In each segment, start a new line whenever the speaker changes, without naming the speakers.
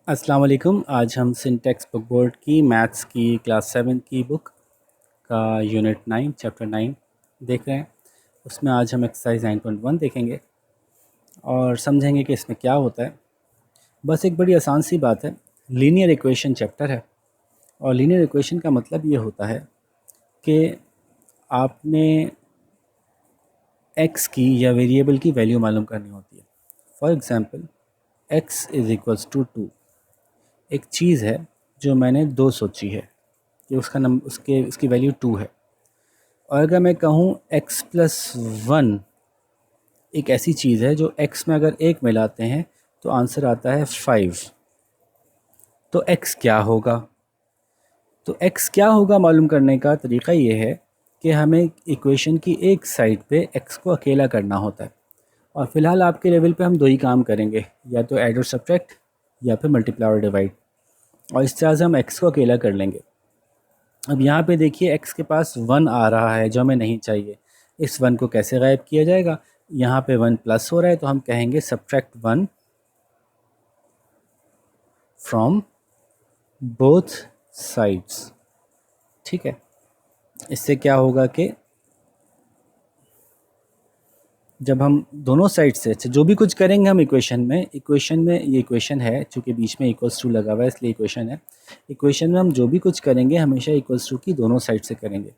अस्सलाम वालेकुम। आज हम सिंटेक्स बुक बोर्ड की मैथ्स की क्लास 7 की बुक का यूनिट 9 चैप्टर 9 देख रहे हैं। उसमें आज हम एक्सरसाइज 9.1 देखेंगे और समझेंगे कि इसमें क्या होता है। बस एक बड़ी आसान सी बात है, लीनियर इक्वेशन चैप्टर है और लीनियर इक्वेशन का मतलब ये होता है कि आपने एक्स की या वेरिएबल की वैल्यू मालूम करनी होती है। For example x is equals to 2 एक चीज़ है जो मैंने 2 सोची है कि उसका नंबर उसकी वैल्यू 2 है। और अगर मैं कहूँ x प्लस 1 एक ऐसी चीज़ है जो x में अगर 1 मिलाते हैं तो आंसर आता है 5। तो x क्या होगा? तो x क्या होगा मालूम करने का तरीका ये है कि हमें इक्वेशन की एक साइड पे x को अकेला करना होता है। और फ़िलहाल आपके लेवल पे हम दो ही काम करेंगे, या तो ऐड और सब्ट्रैक्ट या फिर मल्टीप्लाई और डिवाइड। और इस तरह से हम x को अकेला कर लेंगे। अब यहाँ पे देखिए x के पास 1 आ रहा है जो हमें नहीं चाहिए। इस 1 को कैसे गायब किया जाएगा? यहाँ पे 1 प्लस हो रहा है तो हम कहेंगे सब्ट्रैक्ट 1 फ्रॉम बोथ साइड्स। ठीक है, इससे क्या होगा कि जब हम दोनों साइड से अच्छा जो भी कुछ करेंगे हम इक्वेशन में ये इक्वेशन है, चूँकि बीच में इक्वल्स टू लगा हुआ है इसलिए इक्वेशन है। इक्वेशन में हम जो भी कुछ करेंगे हमेशा इक्वल्स टू की दोनों साइड से करेंगे।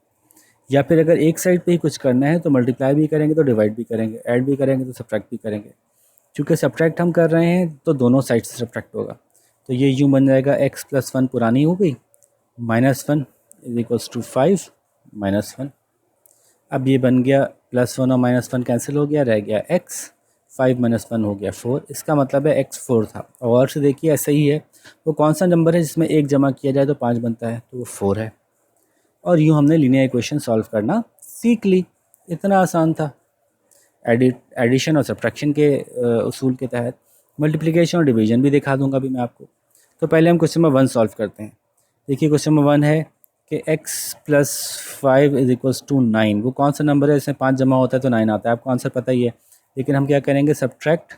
या फिर अगर एक साइड पे ही कुछ करना है तो मल्टीप्लाई भी करेंगे तो डिवाइड भी करेंगे, ऐड भी करेंगे तो सब्ट्रैक्ट भी करेंगे। चूँकि सब्ट्रैक्ट हम कर रहे हैं तो दोनों साइड से सब्ट्रैक्ट होगा। तो ये यूँ बन जाएगा x प्लस 1 पुरानी हो गई, -1 इज इक्वल्स टू 5 -1। अब ये बन गया +1 और -1 कैंसिल हो गया, रह गया x, 5 -1 हो गया 4। इसका मतलब है x 4 था। और से देखिए ऐसा ही है, वो कौन सा नंबर है जिसमें 1 जमा किया जाए तो 5 बनता है, तो वो 4 है। और यूँ हमने लीनियर इक्वेशन सॉल्व करना सीख ली। इतना आसान था। एडिशन और सब्ट्रैक्शन के उसूल के तहत मल्टीप्लिकेशन और डिवीजन भी दिखा दूंगा अभी मैं आपको। तो पहले हम क्वेश्चन नंबर 1 सॉल्व करते हैं। देखिए क्वेश्चन नंबर 1 है कि x plus 5 is equals to 9। वो कौन सा नंबर है इसमें 5 जमा होता है तो 9 आता है, आपको आंसर पता ही है। लेकिन हम क्या करेंगे, सब्ट्रैक्ट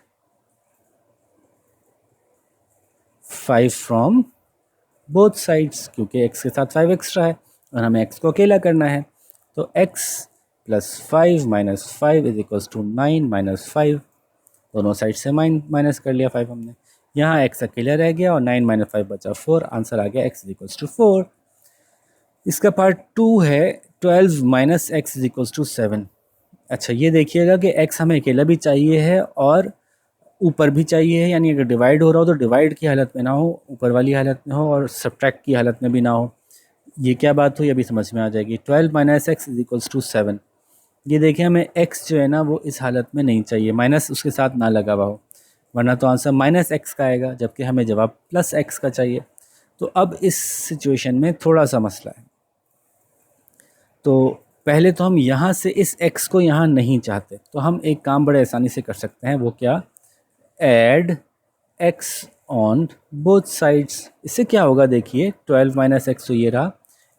5 फ्रॉम बोथ साइड्स, क्योंकि x के साथ 5 एक्स्ट्रा है और हमें x को अकेला करना है। तो x plus 5 minus 5 is equals to 9 minus 5। दोनों साइड से माइनस कर लिया 5 हमने। यहाँ x अकेला रह गया और 9 माइनस 5 बचा 4। आंसर आ गया x इज इक्वल्स टू 4। इसका पार्ट 2 है 12 minus x is equals to 7। अच्छा ये देखिएगा कि x हमें अकेला भी चाहिए है और ऊपर भी चाहिए है, यानी अगर डिवाइड हो रहा हो तो डिवाइड की हालत में ना हो, ऊपर वाली हालत में हो, और सब्ट्रैक्ट की हालत में भी ना हो। ये क्या बात हुई अभी समझ में आ जाएगी। 12 minus x is equals to 7। ये देखिए हमें x जो है ना वो इस हालत में नहीं चाहिए, माइनस उसके साथ ना लगा हुआ हो, वरना तो आंसर माइनस एक्स का आएगा, जबकि हमें जवाब प्लस एक्स का चाहिए। तो अब इस सिचुएशन में थोड़ा सा मसला है। तो पहले तो हम यहाँ से इस x को यहाँ नहीं चाहते, तो हम एक काम बड़े आसानी से कर सकते हैं। वो क्या, add x on both sides. इससे क्या होगा देखिए, 12 माइनस एक्स तो ये रहा,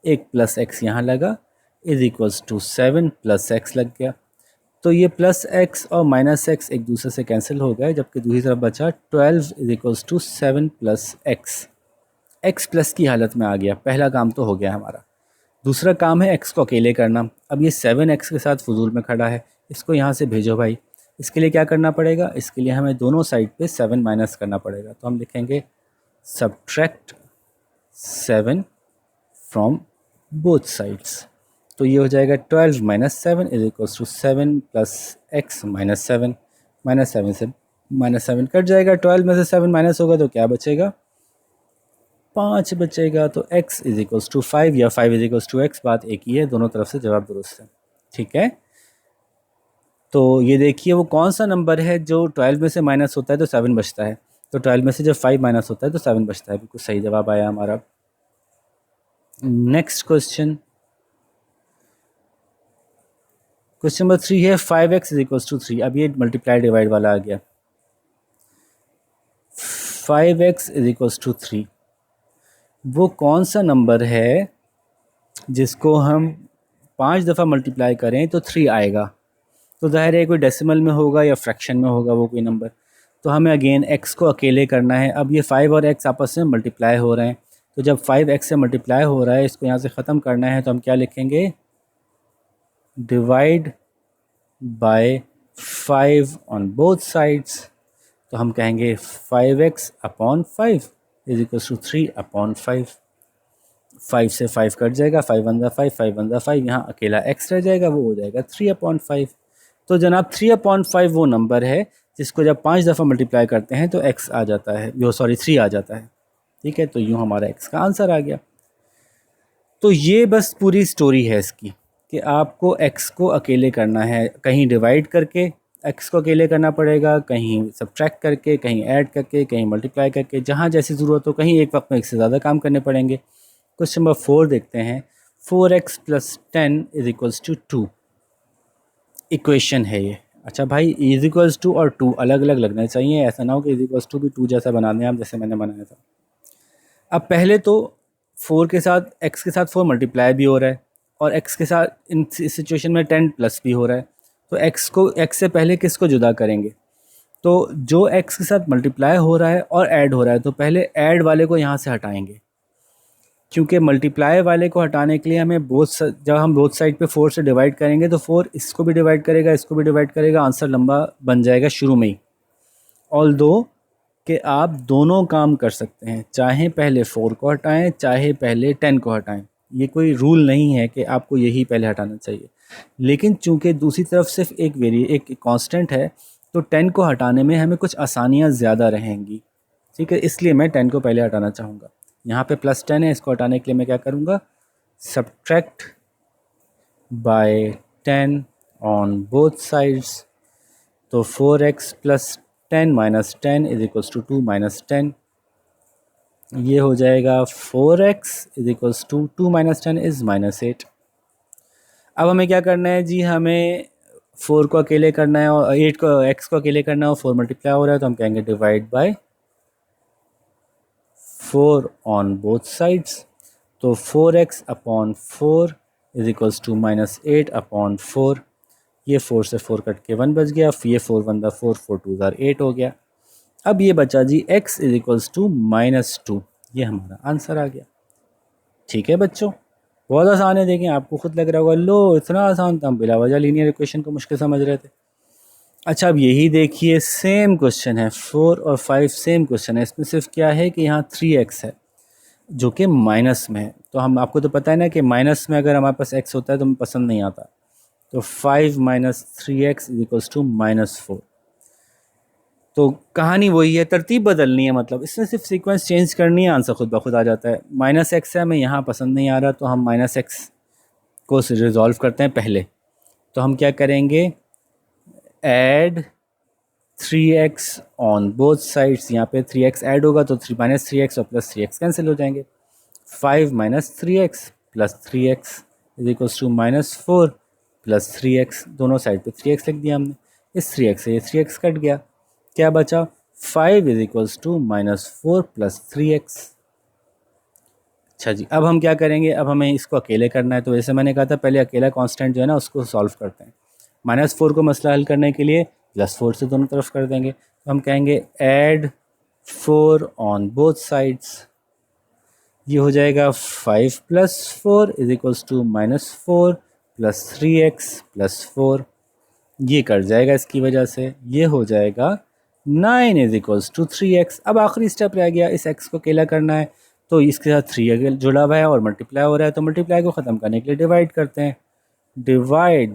एक प्लस एक्स यहाँ लगा, is equals to 7 plus x लग गया। तो ये प्लस एक्स और माइनस एक्स एक दूसरे से कैंसिल हो गए, जबकि दूसरी तरफ बचा 12 is equals to 7 plus x. X plus की हालत में आ गया। पहला काम तो हो गया हमारा। दूसरा काम है एक्स को अकेले करना। अब ये 7 एक्स के साथ फजूल में खड़ा है, इसको यहाँ से भेजो भाई। इसके लिए क्या करना पड़ेगा, इसके लिए हमें दोनों साइड पे 7 माइनस करना पड़ेगा। तो हम लिखेंगे सब्ट्रैक्ट 7 फ्रॉम बोथ साइड्स। तो ये हो जाएगा 12 minus 7 is equals to 7 plus x minus 7। Minus 7 से माइनस 7 कट जाएगा, 12 में से 7 माइनस होगा तो क्या बचेगा, 5 बचेगा। तो x इज इक्वल्स टू 5 या 5 इज इक्वल्स टू एक्स, बात एक ही है, दोनों तरफ से जवाब दुरुस्त है। ठीक है, तो ये देखिए वो कौन सा नंबर है जो 12 में से माइनस होता है तो 7 बचता है। तो 12 में से जब 5 माइनस होता है तो 7 बचता है। बिल्कुल सही जवाब आया हमारा। नेक्स्ट क्वेश्चन, क्वेश्चन नंबर 3 है 5x इज इक्वल्स टू 3। अब ये मल्टीप्लाई डिवाइड वाला आ गया। 5x इज इक्वल्स टू 3 वो कौन सा नंबर है जिसको हम 5 दफ़ा मल्टीप्लाई करें तो 3 आएगा। तो ज़ाहिर है कोई डेसिमल में होगा या फ्रैक्शन में होगा वो कोई नंबर। तो हमें अगेन x को अकेले करना है। अब ये 5 और x आपस में मल्टीप्लाई हो रहे हैं, तो जब 5x से मल्टीप्लाई हो रहा है, इसको यहाँ से ख़त्म करना है, तो हम क्या लिखेंगे, divide by 5 on both sides. तो हम कहेंगे 5x upon 5 is equal to 3/5। 5 से 5 कट जाएगा, 5 वन ज़ा 5, 5 वन ज़ा 5, यहाँ अकेला x रह जाएगा, वो हो जाएगा 3/5। तो जनाब 3/5 वो नंबर है जिसको जब 5 दफ़ा मल्टीप्लाई करते हैं तो x आ जाता है, जो 3 आ जाता है। ठीक है, तो यूँ हमारा x का आंसर आ गया। तो ये बस पूरी स्टोरी है इसकी कि आपको x को अकेले करना है, कहीं डिवाइड करके x को अकेले करना पड़ेगा, कहीं सब्ट्रैक्ट करके, कहीं ऐड करके, कहीं मल्टीप्लाई करके, जहाँ जैसी ज़रूरत हो, कहीं एक वक्त में एक से ज़्यादा काम करने पड़ेंगे। क्वेश्चन नंबर 4 देखते हैं। 4x + 10 = 2 इक्वेशन है ये। अच्छा भाई, = और 2 अलग अलग लगने चाहिए, ऐसा ना हो कि = भी 2 जैसा बना दें आप, जैसे मैंने बनाया था। अब पहले तो 4 के साथ x के साथ 4 मल्टीप्लाई भी हो रहा है, और x के साथ इस सिचुएशन में 10 प्लस भी हो रहा है। तो x से पहले किसको जुदा करेंगे, तो जो x के साथ मल्टीप्लाई हो रहा है और ऐड हो रहा है, तो पहले ऐड वाले को यहाँ से हटाएंगे, क्योंकि मल्टीप्लाई वाले को हटाने के लिए हमें जब हम बोथ साइड पे 4 से डिवाइड करेंगे, तो 4 इसको भी डिवाइड करेगा, इसको भी डिवाइड करेगा, आंसर लंबा बन जाएगा शुरू में ही। ऑल्दो कि आप दोनों काम कर सकते हैं, चाहे पहले 4 को हटाएं, चाहे पहले 10 को हटाएं। ये कोई रूल नहीं है कि आपको यही पहले हटाना चाहिए, लेकिन चूंकि दूसरी तरफ सिर्फ एक कांस्टेंट है, तो 10 को हटाने में हमें कुछ आसानियां ज़्यादा रहेंगी। ठीक है, इसलिए मैं 10 को पहले हटाना चाहूँगा। यहाँ पे +10 है, इसको हटाने के लिए मैं क्या करूँगा, subtract by 10 on both sides. तो 4x + 10 - 10 = 2 - 10, ये हो जाएगा 4x = 2 - 10 is -8। अब हमें क्या करना है जी, हमें 4 को अकेले करना है और x को अकेले करना है, और 4 मल्टीप्लाई हो रहा है, तो हम कहेंगे divide by 4 on both sides. तो 4x अपॉन 4 = -8/4। ये 4 से 4 कट के 1 बच गया, ये 4 1 दा 4, 4 2 दा 8 हो गया। अब ये बचा जी x = -2, ये हमारा आंसर आ गया। ठीक है बच्चों, बहुत आसान है, देखें आपको खुद लग रहा होगा लो इतना आसान था, हम बिला वजह लीनियर इक्वेशन को मुश्किल समझ रहे थे। अच्छा, अब यही देखिए, सेम क्वेश्चन है, 4 और 5 सेम क्वेश्चन है, इसमें सिर्फ क्या है कि यहाँ 3x है जो कि माइनस में है। तो हम, आपको तो पता है ना कि माइनस में अगर हमारे पास x होता है तो हमें पसंद नहीं आता। तो 5 - 3x = -4। तो कहानी वही है, तरतीब बदलनी है, मतलब इसमें सिर्फ सीक्वेंस चेंज करनी है, आंसर खुद ब खुद आ जाता है। -x है, हमें यहाँ पसंद नहीं आ रहा, तो हम -x को रिजॉल्व करते हैं पहले। तो हम क्या करेंगे, add 3x on both sides. यहाँ पे 3x ऐड होगा तो -3x और +3x कैंसिल हो जाएंगे। 5 - 3x + 3x = -4 + 3x, दोनों साइड पे 3x लिख दिया हमने। इस 3x से ये 3x कट गया, क्या बचा, 5 = -4 + 3x। अच्छा जी, अब हम क्या करेंगे, अब हमें इसको अकेले करना है। तो जैसे मैंने कहा था, पहले अकेला कांस्टेंट जो है ना उसको सॉल्व करते हैं। -4 को मसला हल करने के लिए +4 से दोनों तरफ कर देंगे। तो हम कहेंगे ऐड 4 ऑन बोथ साइड्स। ये हो जाएगा 5 + 4 = -4 + 3x + 4। ये कट जाएगा इसकी वजह से, ये हो जाएगा 9 = 3x। अब आखिरी स्टेप रह गया, इस x को अकेला करना है, तो इसके साथ 3 जुड़ा हुआ है और मल्टीप्लाई हो रहा है, तो मल्टीप्लाई को ख़त्म करने के लिए डिवाइड करते हैं। Divide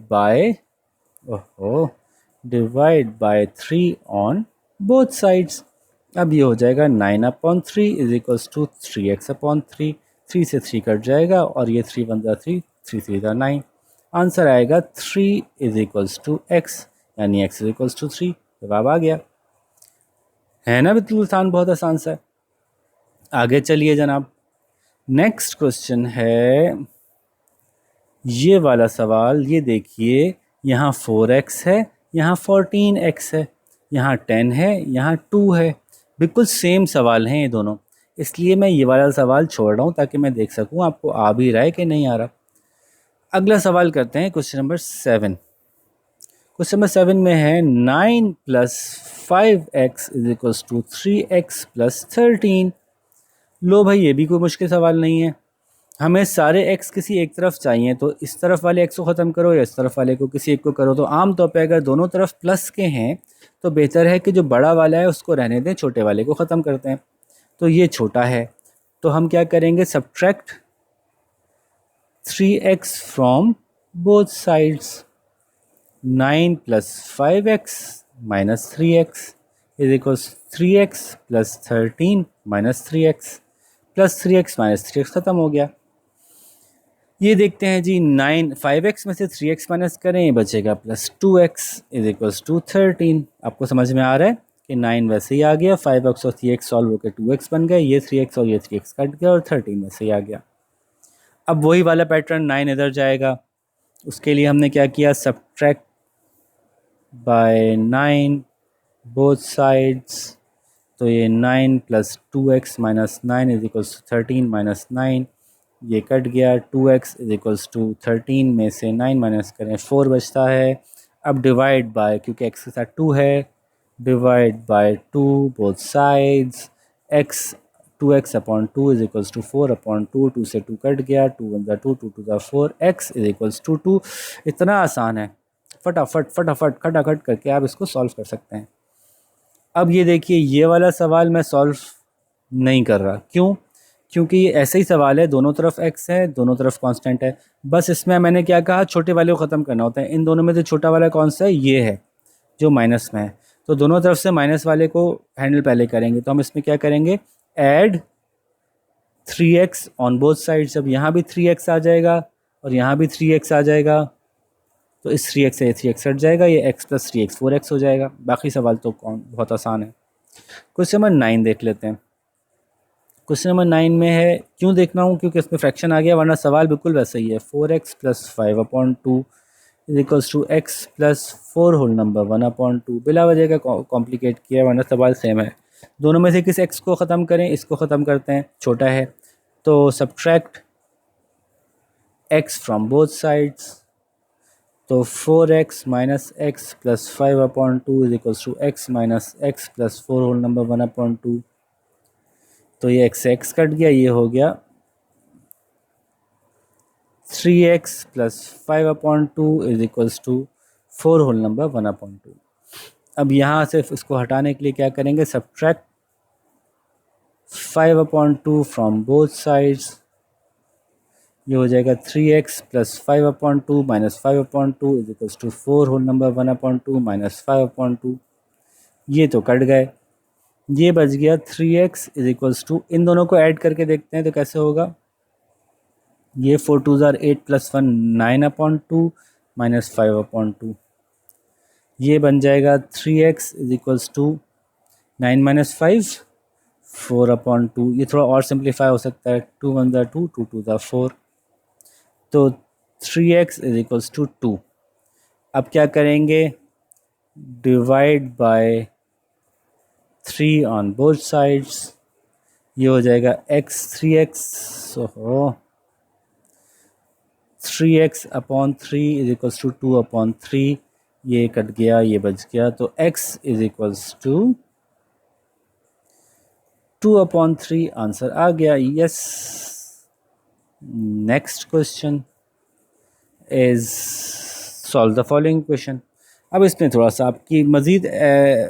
by 3 on both sides. अब ये हो जाएगा 9/3 = 3x/3। 3 से 3 कट जाएगा, और ये 3 1 दा 3, 3 3 दा 9। आंसर आएगा 3 = x, यानी x = 3। जवाब आ गया, है ना बिल्कुल आसान, बहुत आसान सा है। आगे चलिए जनाब, नेक्स्ट क्वेश्चन है ये वाला सवाल। ये देखिए, यहाँ 4x है, यहाँ 14x है, यहाँ 10 है, यहाँ 2 है। बिल्कुल सेम सवाल हैं ये दोनों, इसलिए मैं ये वाला सवाल छोड़ रहा हूँ ताकि मैं देख सकूँ आपको आ भी रहा है कि नहीं आ रहा। अगला सवाल करते हैं, क्वेश्चन नंबर 7। क्वेश्चन नंबर 7 में है 9 + 5x is equals to 3x plus 13। लो भाई, ये भी कोई मुश्किल सवाल नहीं है। हमें सारे x किसी एक तरफ चाहिए, तो इस तरफ वाले x को ख़त्म करो या इस तरफ वाले को किसी एक को करो। तो आम तौर पे अगर दोनों तरफ प्लस के हैं तो बेहतर है कि जो बड़ा वाला है उसको रहने दें, छोटे वाले को ख़त्म करते हैं। तो ये छोटा है, तो हम क्या करेंगे, subtract 3x from both sides. 9 plus 5x minus 3x is equals 3x plus 13 minus 3x plus 3x minus 3x ख़त्म हो गया। ये देखते हैं जी, 5x में से 3x माइनस करें, ये बचेगा plus 2x is equals to 13। आपको समझ में आ रहा है कि 9 वैसे ही आ गया, 5x और 3x सॉल्व होकर 2x बन गए, ये 3x और ये 3x कट गया और 13 वैसे ही आ गया। अब वही वाला पैटर्न 9 इधर जाएगा, उसके लिए हमने क्या किया, सब्ट्रैक्ट बाय 9 बोथ साइड्स। तो ये 9 plus 2x minus 9 is equals to 13 minus 9, ये कट गया। 2x इज इक्वल्स टू 13 में से 9 माइनस करें 4 बचता है। अब डिवाइड बाय, क्योंकि x के साथ 2 है, divide by 2 both sides. x 2x upon 2 is equals to 4 upon 2, 2 से 2 कट गया, 2 1 ज़ा 2, 2 2 ज़ा 4, x इज इक्वल्स टू 2। इतना आसान है, फटाफट फटाफट खटाखट करके आप इसको सॉल्व कर सकते हैं। अब ये देखिए, ये वाला सवाल मैं सॉल्व नहीं कर रहा, क्यों? क्योंकि ये ऐसे ही सवाल है, दोनों तरफ x है, दोनों तरफ कांस्टेंट है। बस इसमें मैंने क्या कहा, छोटे वाले को ख़त्म करना होता है। इन दोनों में से छोटा वाला कौन सा है, ये है जो माइनस में है। तो दोनों तरफ से माइनस वाले को हैंडल पहले करेंगे। तो हम इसमें क्या करेंगे, add 3x on both sides. अब यहाँ भी 3x आ जाएगा और यहाँ भी 3x आ जाएगा, तो इस 3x से 3x हट जाएगा, ये x प्लस 3x 4x हो जाएगा। बाकी सवाल तो बहुत आसान है। क्वेश्चन नंबर 9 देख लेते हैं। क्वेश्चन नंबर 9 में है, क्यों देखना हूँ, क्योंकि इसमें फ्रैक्शन आ गया, वरना सवाल बिल्कुल वैसा ही है। 4x plus 5 upon 2 is equals to x plus 4 whole number 1 upon 2। बिला वजह का कॉम्प्लिकेट किया, वरना सवाल सेम है। दोनों में से किस x को ख़त्म करें, इसको ख़त्म करते हैं, छोटा है। तो subtract x from both sides. तो 4x minus x plus 5 upon 2 is equals to x minus x plus 4 whole number 1 upon 2। तो ये x कट गया, ये हो गया 3x plus 5 upon 2 is equals to 4 whole number 1 upon 2। अब यहाँ से इसको हटाने के लिए क्या करेंगे, subtract 5 upon 2 from both sides. ये हो जाएगा 3x plus 5 upon 2 minus 5 upon 2 is equals to 4 whole number 1 upon 2 minus 5 upon 2। ये तो कट गए, ये बच गया 3x इज इक्वल्स टू, इन दोनों को ऐड करके देखते हैं तो कैसे होगा। ये 4 2 ज़ार 8 प्लस 1 9 अपॉन 2 माइनस 5 अपॉन 2। ये बन जाएगा 3x is equals to 9 minus 5 4 upon 2। ये थोड़ा और सिंप्लीफाई हो सकता है, 2 1 ज़ार 2, 2 2 ज़ार 4। तो 3x इज इक्वल्स टू 2। अब क्या करेंगे, divide by 3 on both sides. ये हो जाएगा x 3x, ओहो 3x upon 3 is equals to 2 upon 3। ये कट गया, ये बच गया, तो x is equals to 2 upon 3 answer आ गया, yes. Next question is solve the following question. अब इसमें थोड़ा सा आपकी मज़ीद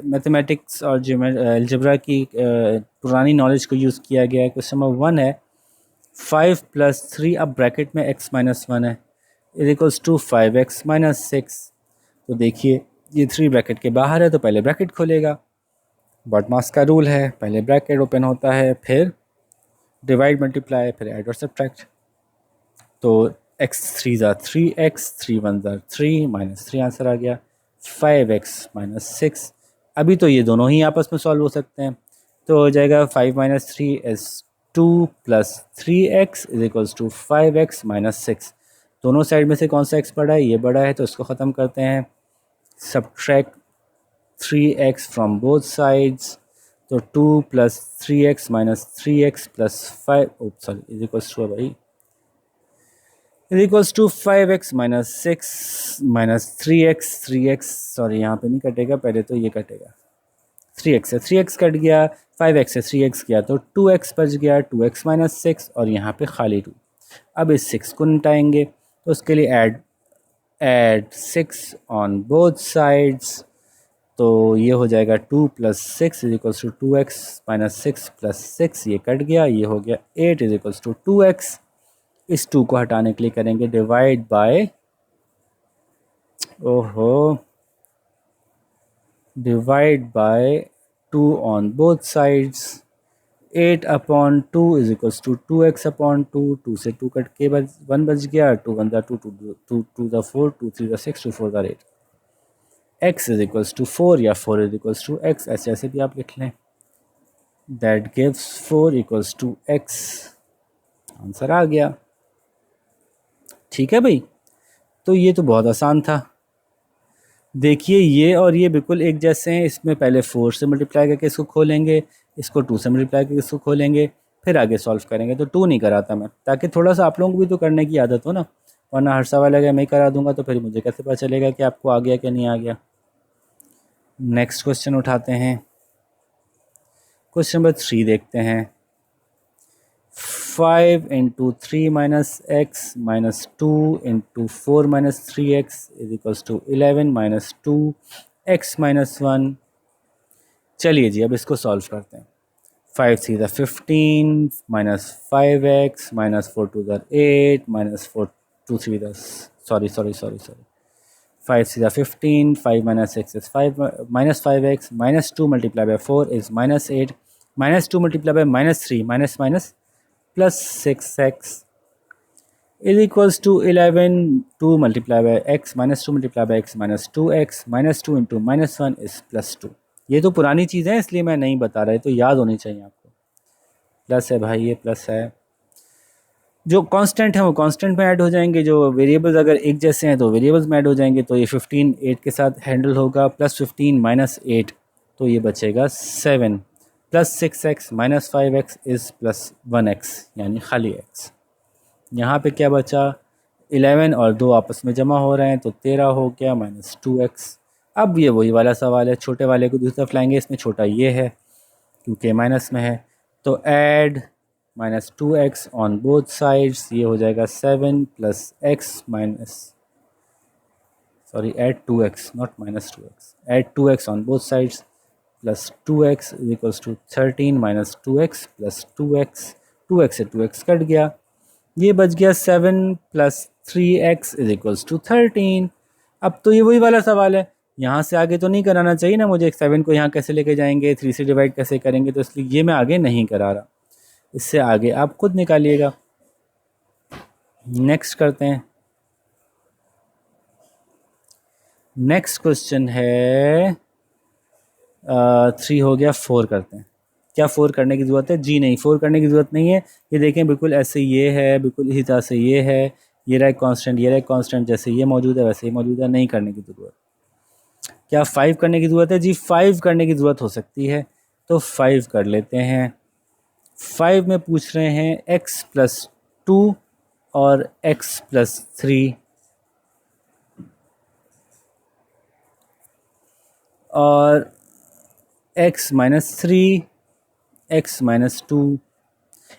मैथमेटिक्स और अलजेब्रा की पुरानी नॉलेज को यूज़ किया गया है। क्वेश्चन नंबर 1 है, 5 प्लस 3, अब ब्रैकेट में x माइनस 1 है, is equals to 5x minus 6। तो देखिए, ये 3 ब्रैकेट के बाहर है तो पहले ब्रैकेट खोलेगा, बॉडमास का रूल है, पहले ब्रैकेट ओपन होता है, फिर डिवाइड मल्टीप्लाई, फिर ऐड और सब्ट्रैक्ट। तो x 3 ज़ा 3x, 3 1 ज़ा 3 माइनस 3 आंसर आ गया, 5x माइनस 6। अभी तो ये दोनों ही आपस में सॉल्व हो सकते हैं, तो हो जाएगा 5 minus 3 is 2 plus 3x is equals to 5x minus 6। दोनों साइड में से कौन सा x बड़ा है, ये बड़ा है, तो इसको ख़त्म करते हैं। Subtract 3x from both sides. तो 2 plus 3x minus 3x plus 5 sorry is equals to, भाई is equals to 5x minus 6 minus 3x, 3x sorry यहाँ पे नहीं कटेगा, पहले तो ये कटेगा, 3x से 3x कट गया, 5x से 3x गया तो 2x बच गया, 2x माइनस 6 और यहाँ पे खाली 2। अब इस 6 को निपटाएंगे तो उसके लिए ऐड 6 ऑन बोथ साइड्स, तो ये हो जाएगा 2 plus 6 is equals to 2x minus 6 plus 6, ये कट गया, ये हो गया 8 इज इक्वल्स टू 2x। इस 2 को हटाने के लिए करेंगे divide by, divide by 2 on both sides. 8 upon 2 is equals to 2x upon 2, 2 से 2 कट के 1 बच गया, 2 1 2, 2 2 4, 2 3 6, 2 4 8। x इज इक्वल्स टू 4 या 4 इज इक्वल्स टू x, ऐसे ऐसे भी आप लिख लें। That gives 4 equals to x। Answer आ गया। ठीक है भाई, तो ये तो बहुत आसान था। देखिए ये और ये बिल्कुल एक जैसे हैं। इसमें पहले 4 से मल्टीप्लाई करके इसको खोलेंगे, इसको 2 से मल्टीप्लाई करके इसको खोलेंगे, फिर आगे सॉल्व करेंगे। तो 2 नहीं कराता मैं, ताकि थोड़ा सा आप लोगों को भी तो करने की आदत हो ना, वरना हर सवाल अगर मैं करा दूंगा तो फिर मुझे कैसे पता चलेगा कि आपको आ गया कि नहीं आ गया। नेक्स्ट क्वेश्चन उठाते हैं। क्वेश्चन नंबर 3 देखते हैं। 5 into 3 minus x minus 2 into 4 minus 3x is equals to 11 minus 2x minus 1। चलिए जी, अब इसको सॉल्व करते हैं। 5 3 ज़ा 15 माइनस 5x माइनस 4 2 ज़ा 8 माइनस 4 2 3 ज़ा सॉरी 5 3 ज़ा 15, 5 minus x is 5 minus 5x minus 2 multiplied by 4 is minus 8 minus 2 multiplied by minus 3 minus minus plus 6x is equals to 11, 2 multiplied by x minus 2 multiplied by x minus 2x minus 2 into minus 1 is plus 2। ये तो पुरानी चीज़ है इसलिए मैं नहीं बता रहा, तो याद होनी चाहिए आपको। प्लस है भाई, ये प्लस है। जो कांस्टेंट है वो कांस्टेंट में ऐड हो जाएंगे, जो वेरिएबल्स अगर एक जैसे हैं तो वेरिएबल्स में ऐड हो जाएंगे। तो ये 15 8 के साथ हैंडल होगा, प्लस 15 माइनस 8 तो ये बचेगा 7 plus 6x minus 5x is plus 1x यानी खाली x। यहाँ पे क्या बचा, 11 और 2 आपस में जमा हो रहे हैं तो 13 हो गया माइनस 2x। अब ये वही वाला सवाल है, छोटे वाले को दूसरी तरफ लाएंगे, इसमें छोटा ये है क्योंकि माइनस में है, तो add minus 2x on both sides, ये हो जाएगा 7 plus x minus add 2x not minus 2x, add 2x on both sides plus 2x is equals to 13 minus 2x plus 2x, 2x से 2x कट गया, ये बच गया 7 plus 3x is equals to 13। अब तो ये वही वाला सवाल है, यहाँ से आगे तो नहीं कराना चाहिए ना मुझे, 7 को यहाँ कैसे लेके जाएंगे, 3 से डिवाइड कैसे करेंगे, तो इसलिए ये मैं आगे नहीं करा रहा। इससे आगे आप खुद निकालिएगा। नेक्स्ट करते हैं। नेक्स्ट क्वेश्चन है 3 हो गया, 4 करते हैं। क्या 4 करने की ज़रूरत है? जी नहीं, 4 करने की ज़रूरत नहीं है। ये देखें बिल्कुल ऐसे ये है, बिल्कुल इसी तरह से ये है, ये रहा कांस्टेंट, ये रहा कांस्टेंट, जैसे ये मौजूद है वैसे ही मौजूद है, नहीं करने की ज़रूरत। क्या 5 करने की ज़रूरत है? जी 5 करने की ज़रूरत हो सकती है, तो 5 कर लेते हैं। 5 में पूछ रहे हैं x प्लस 2 और x प्लस 3 और x माइनस 3, x माइनस 2।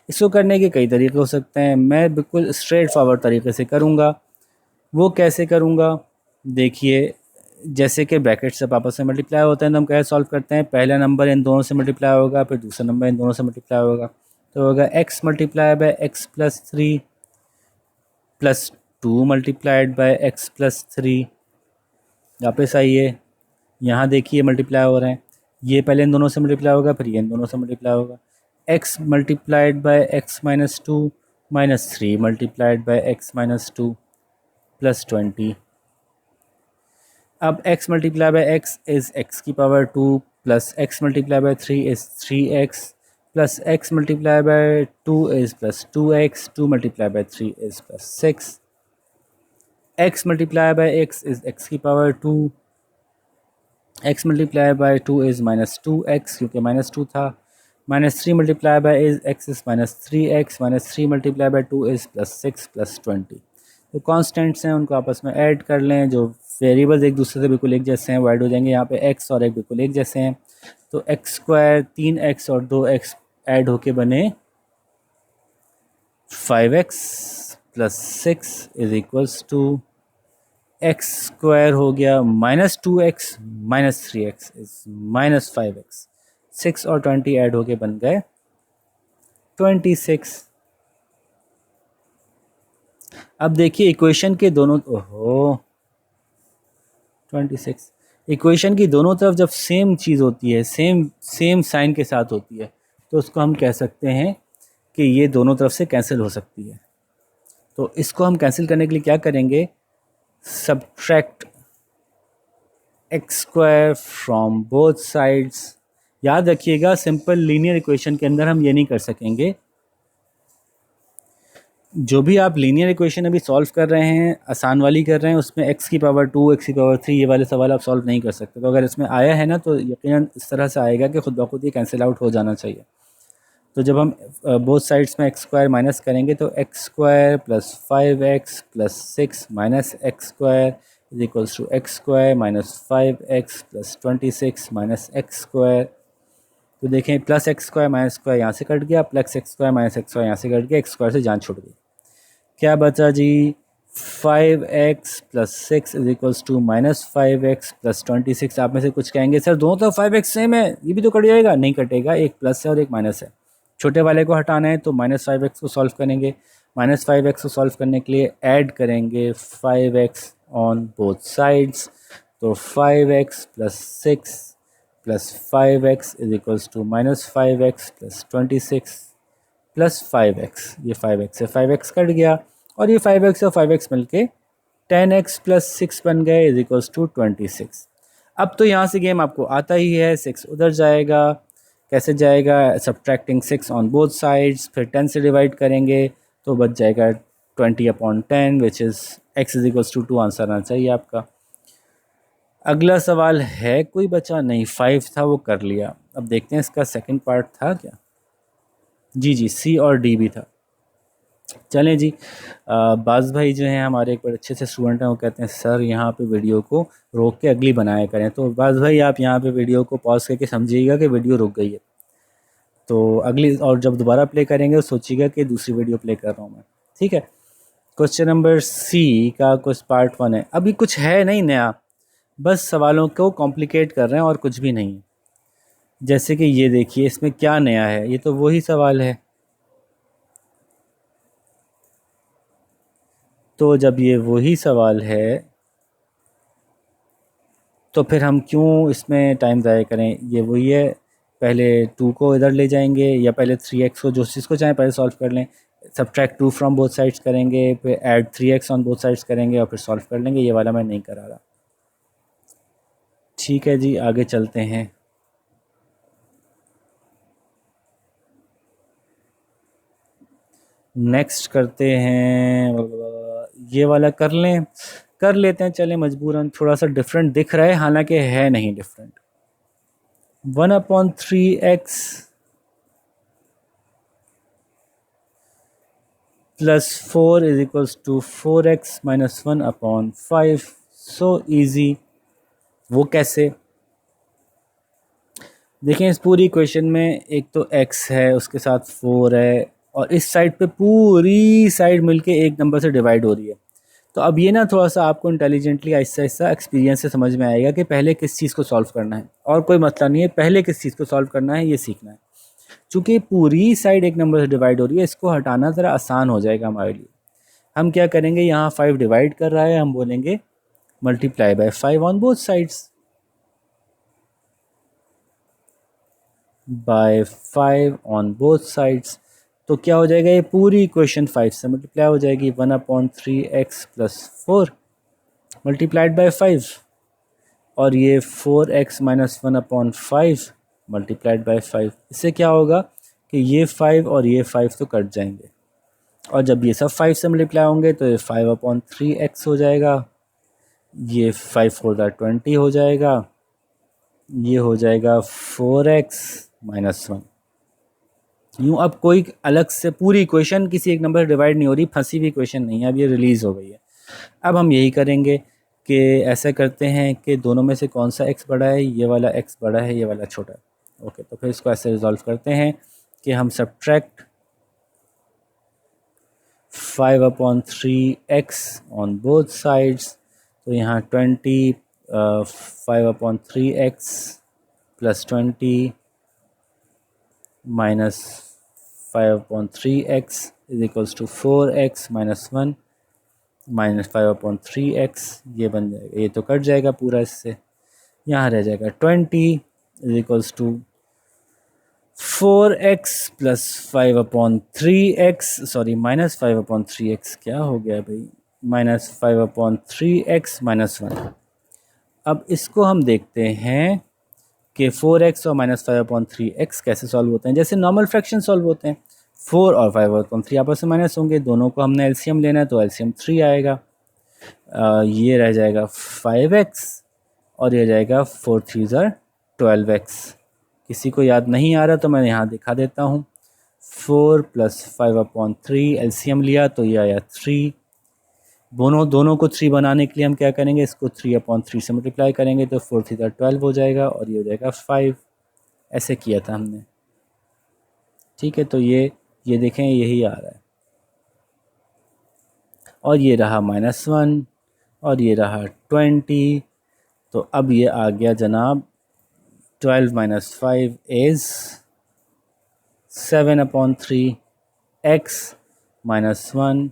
इसको करने के कई तरीके हो सकते हैं, मैं बिल्कुल स्ट्रेट फॉरवर्ड तरीके से करूँगा। वो कैसे करूँगा, देखिए जैसे कि ब्रैकेट से आपस में मल्टीप्लाई होते हैं तो हम कैसे सॉल्व करते हैं, पहला नंबर इन दोनों से मल्टीप्लाई होगा, फिर दूसरा नंबर इन दोनों से मल्टीप्लाई होगा, तो होगा x multiply by x plus 3 plus 2 multiplied by x plus 3। वापस आइए, यहाँ देखिए मल्टीप्लाई हो रहे हैं, ये पहले इन दोनों से मल्टीप्लाई होगा, फिर ये इन दोनों से मल्टीप्लाई होगा। x multiplied by x minus 2 minus 3 multiplied by x minus 2 plus 20। अब x multiply by x is x की power 2 plus x multiply by 3 is 3x plus x multiply by 2 is plus 2x, 2 multiply by 3 is plus 6, x multiply by x is x की power 2, x multiply by 2 is minus 2x क्योंकि minus 2 था, minus 3 multiply by is x is minus 3x, minus 3 multiply by 2 is plus 6 plus 20। तो constants हैं उनको आपस में add कर लें, जो वेरिएबल्स एक दूसरे से बिल्कुल एक जैसे हैं वो ऐड हो जाएंगे। यहाँ पे x और x बिल्कुल एक जैसे हैं तो एक्स स्क्वायर 3x और 2x ऐड होके बने 5x plus 6 is equals to x square हो गया -2x minus 3x is -5x। 6 और 20 ऐड होके बन गए 26। अब देखिए इक्वेशन के दोनों, ओहो 26, इक्वेशन की दोनों तरफ जब सेम चीज़ होती है, सेम साइन के साथ होती है, तो उसको हम कह सकते हैं कि ये दोनों तरफ से कैंसिल हो सकती है। तो इसको हम कैंसिल करने के लिए क्या करेंगे, subtract x square from both sides. याद रखिएगा सिंपल लीनियर इक्वेशन के अंदर हम ये नहीं कर सकेंगे। जो भी आप लीनियर इक्वेशन अभी सॉल्व कर रहे हैं, आसान वाली कर रहे हैं, उसमें x की पावर 2 x की पावर 3 ये वाले सवाल आप सॉल्व नहीं कर सकते। तो अगर इसमें आया है ना तो यकीनन इस तरह से आएगा कि खुद ब खुद ये कैंसिल आउट हो जाना चाहिए। तो जब हम बोथ साइड्स में एक्स स्क्वायर माइनस करेंगे तो x square plus 5x plus 6 minus x square is equals to x square minus 5x plus 26 minus x square. तो देखें plus x square minus square यहाँ से कट गया, plus x square minus x square यहाँ से cut गया, x square से जान छूट गई। क्या बचा जी, 5x plus 6 is equals to minus 5x plus 26। आप में से कुछ कहेंगे सर दोनों तो 5x सेम है, ये भी तो कट जाएगा। नहीं कटेगा, एक प्लस है और एक माइनस है। छोटे वाले को हटाना है तो -5x को सॉल्व करेंगे। -5x को सॉल्व करने के लिए ऐड करेंगे 5x ऑन बोथ साइड्स। तो 5x plus 6 plus 5x is equals to -5x plus 26 plus 5x। ये 5x से 5x कट गया और ये 5x और 5x मिलके 10x प्लस 6 बन गए इज इक्वल्स टू 26। अब तो यहाँ से गेम आपको आता ही है, 6 उधर जाएगा। कैसे जाएगा, सब्ट्रैक्टिंग 6 ऑन बोथ साइड्स, फिर 10 से डिवाइड करेंगे तो बच जाएगा 20/10 which is x is equals to 2। Answer आना चाहिए आपका। अगला सवाल है कोई बचा नहीं, 5 था वो कर लिया। अब देखते हैं इसका सेकंड पार्ट था क्या। जी C और D भी था। चलें जी, बाज़ भाई जो हैं हमारे एक बड़े अच्छे से स्टूडेंट हैं, वो कहते हैं सर यहाँ पे वीडियो को रोक के अगली बनाया करें। तो बाज़ भाई आप यहाँ पे वीडियो को पॉज करके समझिएगा कि वीडियो रुक गई है, तो अगली और जब दोबारा प्ले करेंगे तो सोचिएगा कि दूसरी वीडियो प्ले कर रहा हूँ मैं, ठीक है। क्वेश्चन नंबर C का कुछ पार्ट 1 है। अभी कुछ है नहीं नया, बस सवालों को कॉम्प्लिकेट कर रहे हैं और कुछ भी नहीं। जैसे कि ये देखिए इसमें क्या नया है, ये तो वही सवाल है। तो जब ये वही सवाल है तो फिर हम क्यों इसमें टाइम ज़ाया करें। ये वही है, पहले 2 को इधर ले जाएंगे या पहले 3x को, जो चीज़ को चाहें पहले सॉल्व कर लें। सब्ट्रैक्ट 2 फ्रॉम बोथ साइड्स करेंगे, फिर add 3x on both sides करेंगे और फिर सॉल्व कर लेंगे। ये वाला मैं नहीं करा रहा। ठीक है जी, आगे चलते हैं। नेक्स्ट करते हैं, ये वाला कर लेते हैं। चलें, मजबूरन थोड़ा सा डिफरेंट दिख रहा है, हालांकि है नहीं different. 1/3x plus 4 is equals to 4x minus 1/5। So easy. वो कैसे, देखें इस पूरी इक्वेशन में एक तो x है, उसके साथ 4 है, और इस साइड पे पूरी साइड मिलके एक नंबर से डिवाइड हो रही है। तो अब ये ना थोड़ा सा आपको इंटेलिजेंटली आहिस्ता आहिस्ता एक्सपीरियंस से समझ में आएगा कि पहले किस चीज़ को सॉल्व करना है, और कोई मसला नहीं है, पहले किस चीज़ को सॉल्व करना है ये सीखना है। चूँकि पूरी साइड एक नंबर से डिवाइड हो रही है, इसको हटाना ज़रा आसान हो जाएगा हमारे लिए। हम क्या करेंगे, यहाँ 5 डिवाइड कर रहा है, हम बोलेंगे multiply by 5 on both sides, by 5 on both sides. तो क्या हो जाएगा, ये पूरी इक्वेशन 5 से मल्टीप्लाई हो जाएगी। 1/3x प्लस 4 मल्टीप्लाइड बाय 5, और ये 4x माइनस 1/5 मल्टीप्लाइड बाय 5। इससे क्या होगा कि ये 5 और ये 5 तो कट जाएंगे, और जब ये सब 5 से मल्टीप्लाई होंगे तो ये 5/3x हो जाएगा, ये 5 4 20 हो जाएगा, ये हो जाएगा 4x माइनस 1। यूँ अब कोई अलग से पूरी इक्वेशन किसी एक नंबर से डिवाइड नहीं हो रही, फंसी हुई इक्वेशन नहीं है, अब ये रिलीज़ हो गई है। अब हम यही करेंगे, कि ऐसा करते हैं कि दोनों में से कौन सा x बड़ा है, ये वाला x बड़ा है, ये वाला छोटा है। ओके, तो फिर इसको ऐसे रिजॉल्व करते हैं कि हम subtract 5/3x on both sides, तो यहाँ 20 5/3x plus 20 minus 5/3x is equals to 4x minus 1 minus 5/3x, ये बन जाएगा, ये तो कट जाएगा पूरा इससे, यहाँ रह जाएगा 20 is equals to 4x plus 5/3x, sorry minus 5/3x, क्या हो गया भाई, माइनस 5/3x माइनस 1। अब इसको हम देखते हैं कि 4x और माइनस 5/3x कैसे सॉल्व होते हैं, जैसे नॉर्मल फ्रैक्शन सॉल्व होते हैं। 4 और 5/3 आपस में माइनस होंगे, दोनों को हमने एलसीएम लेना है, तो एलसीएम 3 आएगा। ये रह जाएगा 5x और ये जाएगा 4 3 12x। किसी को याद नहीं आ रहा तो मैं यहाँ दिखा देता हूँ। 4 प्लस 5/3 एलसीएम लिया तो ये आया 3। दोनों को 3 बनाने के लिए हम क्या करेंगे, इसको 3/3 से मल्टीप्लाई करेंगे तो 4 3 12 हो जाएगा और ये हो जाएगा 5। ऐसे किया था हमने, ठीक है। तो ये देखें यही आ रहा है, और ये रहा -1 और ये रहा 20। तो अब ये आ गया जनाब 12 minus 5 is 7/3, x minus 1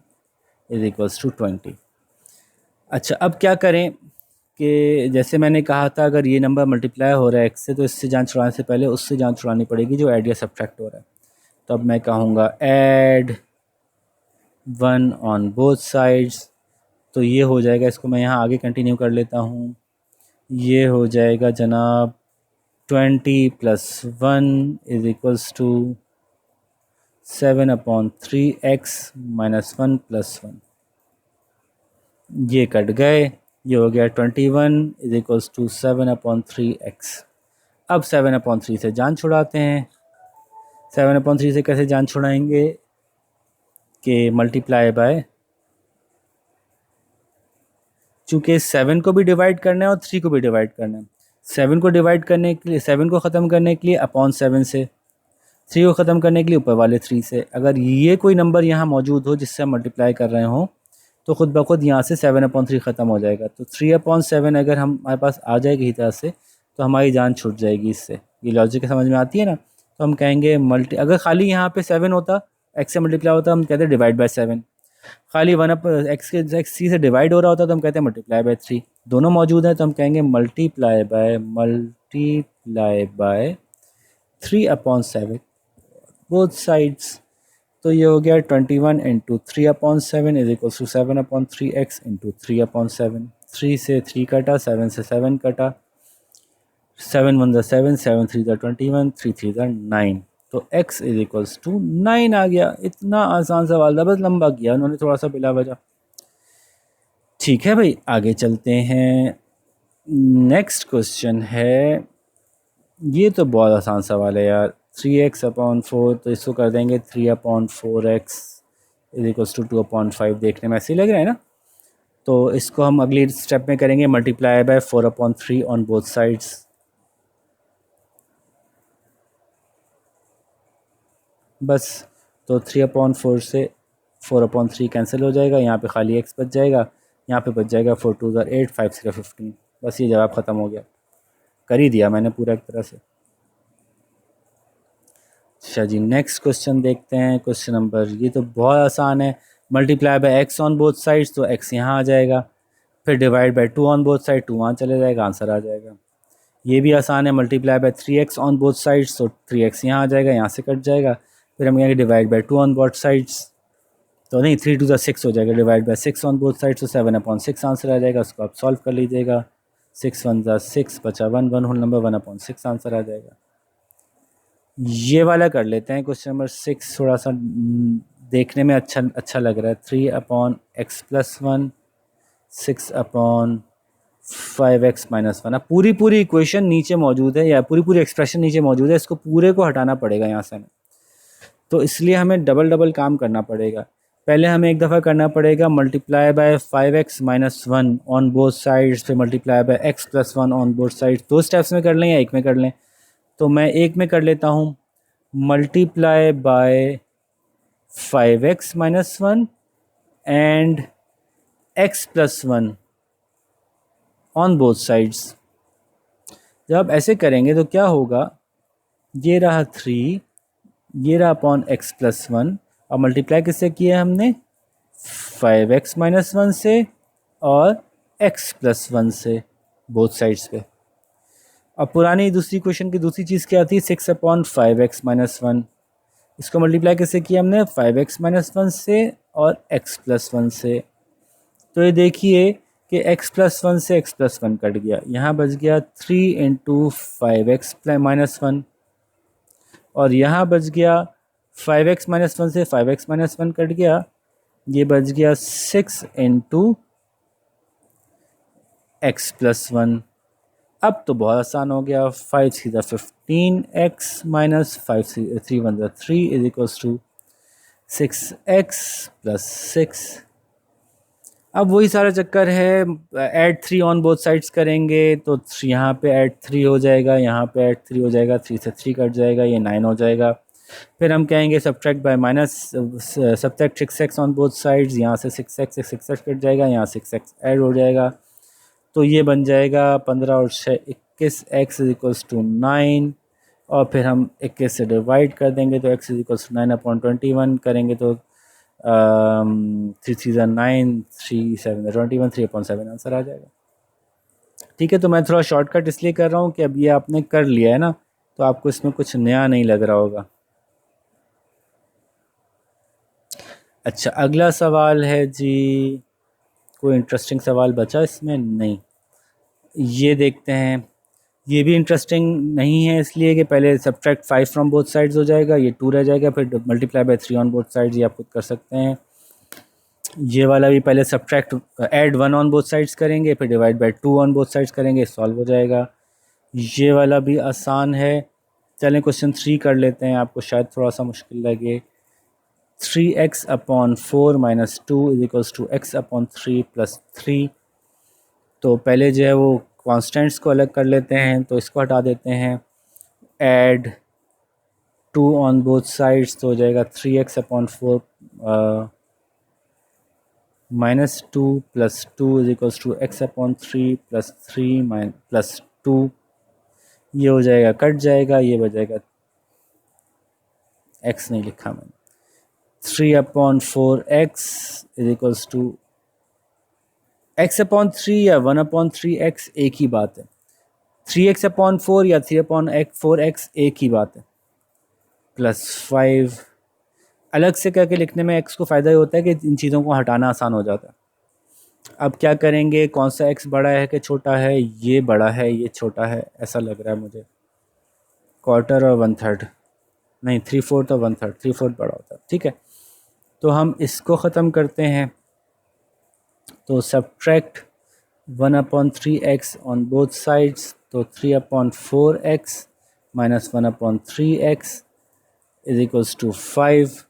is equals to 20। अच्छा, अब क्या करें कि जैसे मैंने कहा था, अगर ये नंबर मल्टीप्लाई हो रहा है x से, तो इससे जान छुड़ाने से पहले उससे जान छुड़ानी पड़ेगी जो ऐड या सब्ट्रैक्ट हो रहा है। तो अब मैं कहूँगा ऐड 1 ऑन बोथ साइड्स, तो ये हो जाएगा, इसको मैं यहाँ आगे कंटिन्यू कर लेता हूँ। ये हो जाएगा जनाब 20 plus 1 is equals to 7/3x minus 1 plus 1। ये कट गए, ये हो गया 21 इज इक्वल्स टू 7/3x। अब 7/3 से जान छुड़ाते हैं। 7/3 से कैसे जान छुड़ाएंगे कि मल्टीप्लाई बाय, चूँकि 7 को भी डिवाइड करना है और 3 को भी डिवाइड करना है। 7 को डिवाइड करने के लिए, 7 को ख़त्म करने के लिए अपॉन 7 से, 3 को ख़त्म करने के लिए ऊपर वाले 3 से। अगर ये कोई नंबर यहाँ मौजूद हो जिससे हम मल्टीप्लाई कर रहे हों, तो ख़ुद ब खुद यहाँ से 7/3 ख़त्म हो जाएगा। तो 3/7 अगर हमारे पास आ जाएगी इस तरह से, तो हमारी जान छूट जाएगी इससे। ये लॉजिक समझ में आती है ना। तो हम कहेंगे अगर खाली यहाँ पे 7 होता, x से मल्टीप्लाई होता, हम कहते हैं डिवाइड बाय 7। खाली x c से डिवाइड हो रहा होता तो हम कहते हैं मल्टीप्लाई बाय 3। दोनों मौजूद हैं तो हम कहेंगे मल्टीप्लाई बाय 3/7 बोथ साइड्स। तो ये हो गया 21 into 3/7 is equal to 7/3x into 3/7। 3 से 3 कटा, 7 से 7 कटा, 7 1 7, 7 3 21, 3 3 9। तो x इज इक्वल्स टू 9 आ गया। इतना आसान सवाल था, बस लंबा किया उन्होंने थोड़ा सा बिला वजह। ठीक है भाई, आगे चलते हैं। नेक्स्ट क्वेश्चन है, ये तो बहुत आसान सवाल है यार। 3x/4, तो इसको कर देंगे 3/4x इज इक्वल्स टू 2/5। देखने में ऐसे ही लग रहा है ना। तो इसको हम अगली स्टेप में करेंगे multiply by 4/3 on both sides. बस, तो 3/4 से 4/3 कैंसिल हो जाएगा, यहाँ पे खाली x बच जाएगा, यहाँ पे बच जाएगा 4 2 8, 5 6 15। बस ये जवाब ख़त्म हो गया, कर ही दिया मैंने पूरा एक तरह से। अच्छा जी, नेक्स्ट क्वेश्चन देखते हैं। क्वेश्चन नंबर, ये तो बहुत आसान है। Multiply by x on both sides, तो x यहाँ आ जाएगा। फिर divide by 2 on both side, 2 वहाँ चले जाएगा, आंसर आ जाएगा। ये भी आसान है। Multiply bye 3x on both sides, तो 3x यहाँ आ जाएगा, यहाँ से कट जाएगा। फिर हम कहेंगे divide by 2 on both sides, तो नहीं 3 2 6 हो जाएगा। Divide by 6 on both sides, तो 7/6 आंसर आ जाएगा। उसको आप सॉल्व कर लीजिएगा। 6 1 6 बचा 1 होल नंबर, 1/6 आंसर आ जाएगा। ये वाला कर लेते हैं क्वेश्चन नंबर 6, थोड़ा सा देखने में अच्छा लग रहा है। 3/x + 1 6/5x - 1। अब पूरी इक्वेशन नीचे मौजूद है, या पूरी एक्सप्रेशन नीचे मौजूद है, इसको पूरे को हटाना पड़ेगा यहाँ से हमें। तो इसलिए हमें डबल काम करना पड़ेगा। पहले हमें एक दफ़ा करना पड़ेगा multiply by 5x minus 1 on both sides, फिर multiply by x plus 1 on both sides. 2 steps में कर लें या एक में कर लें? तो मैं एक में कर लेता हूँ, multiply by 5x minus 1 and x plus 1 on both sides. जब आप ऐसे करेंगे तो क्या होगा, ये रहा 3, ये रहा अपॉन x प्लस 1, और मल्टीप्लाई किससे किया हमने? 5x माइनस 1 से और x प्लस 1 से, बोथ साइड्स पे। अब पुरानी दूसरी क्वेश्चन की दूसरी चीज़ क्या थी? 6 अपॉन 5x माइनस 1, इसको मल्टीप्लाई किससे किया हमने? 5x माइनस 1 से और x प्लस 1 से। तो ये देखिए कि x प्लस 1 से x प्लस 1 कट गया, यहाँ बच गया 3 इंटू 5x माइनस 1, और यहाँ बच गया 5x माइनस 1 से 5x माइनस 1 कट गया, ये बच गया 6 इंटू x प्लस 1। अब तो बहुत आसान हो गया, 5 3 15x minus 5 3 1 3 is equals to 6x plus 6। अब वही सारा चक्कर है, ऐड 3 ऑन बोथ साइड्स करेंगे तो यहाँ पे ऐड 3 हो जाएगा, यहाँ पे ऐड 3 हो जाएगा, 3 से 3 कट जाएगा, ये 9 हो जाएगा। फिर हम कहेंगे subtract bye minus, subtract 6x on both sides, यहाँ से 6x से 6x कट जाएगा, यहाँ 6x ऐड हो जाएगा, तो ये बन जाएगा 15 और 6 21x इज इक्वल्स टू 9, और फिर हम 21 से डिवाइड कर देंगे तो x इज इक्वल्स टू 9/21 करेंगे तो 3 3 9, 3 7 21, 3/7 आंसर आ जाएगा। ठीक है, तो मैं थोड़ा शॉर्टकट इसलिए कर रहा हूँ कि अब ये आपने कर लिया है ना, तो आपको इसमें कुछ नया नहीं लग रहा होगा। अच्छा, अगला सवाल है जी, कोई इंटरेस्टिंग सवाल बचा इसमें? नहीं। ये देखते हैं, ये भी इंटरेस्टिंग नहीं है इसलिए कि पहले सब्ट्रैक्ट 5 फ्रॉम बोथ साइड्स हो जाएगा, ये 2 रह जाएगा, फिर multiply bye 3 on both sides, ये आप खुद कर सकते हैं। ये वाला भी पहले subtract add 1 on both sides करेंगे, फिर divide by 2 on both sides करेंगे, सॉल्व हो जाएगा। ये वाला भी आसान है। चलें क्वेश्चन 3 कर लेते हैं, आपको शायद थोड़ा सा मुश्किल लगे। 3x upon 4 minus 2 is equals to x upon 3 plus 3। तो पहले जो है वो कॉन्स्टेंट्स को अलग कर लेते हैं, तो इसको हटा देते हैं, ऐड 2 ऑन बोथ साइड्स तो हो जाएगा 3x upon 4 minus 2 plus 2 is equals to x upon 3 plus 3 plus 2, ये हो जाएगा कट जाएगा, ये बचेगा, x नहीं लिखा मैंने, 3 upon 4x is equals to x upon 3 या 1 अपॉन 3x एक ही बात है, 3x अपॉन 4 या 3 अपॉन 4x एक ही बात है, प्लस 5। अलग से करके लिखने में x को फ़ायदा ये होता है कि इन चीज़ों को हटाना आसान हो जाता है। अब क्या करेंगे, कौन सा x बड़ा है कि छोटा है? ये बड़ा है, ये छोटा है, ऐसा लग रहा है मुझे। क्वार्टर और 1/3 नहीं, 3/4 और 1/3, 3/4 बड़ा होता है। ठीक है, तो हम इसको ख़त्म करते हैं, तो subtract 1/3x on both sides, तो 3/4x minus 1/3x is equals to 5।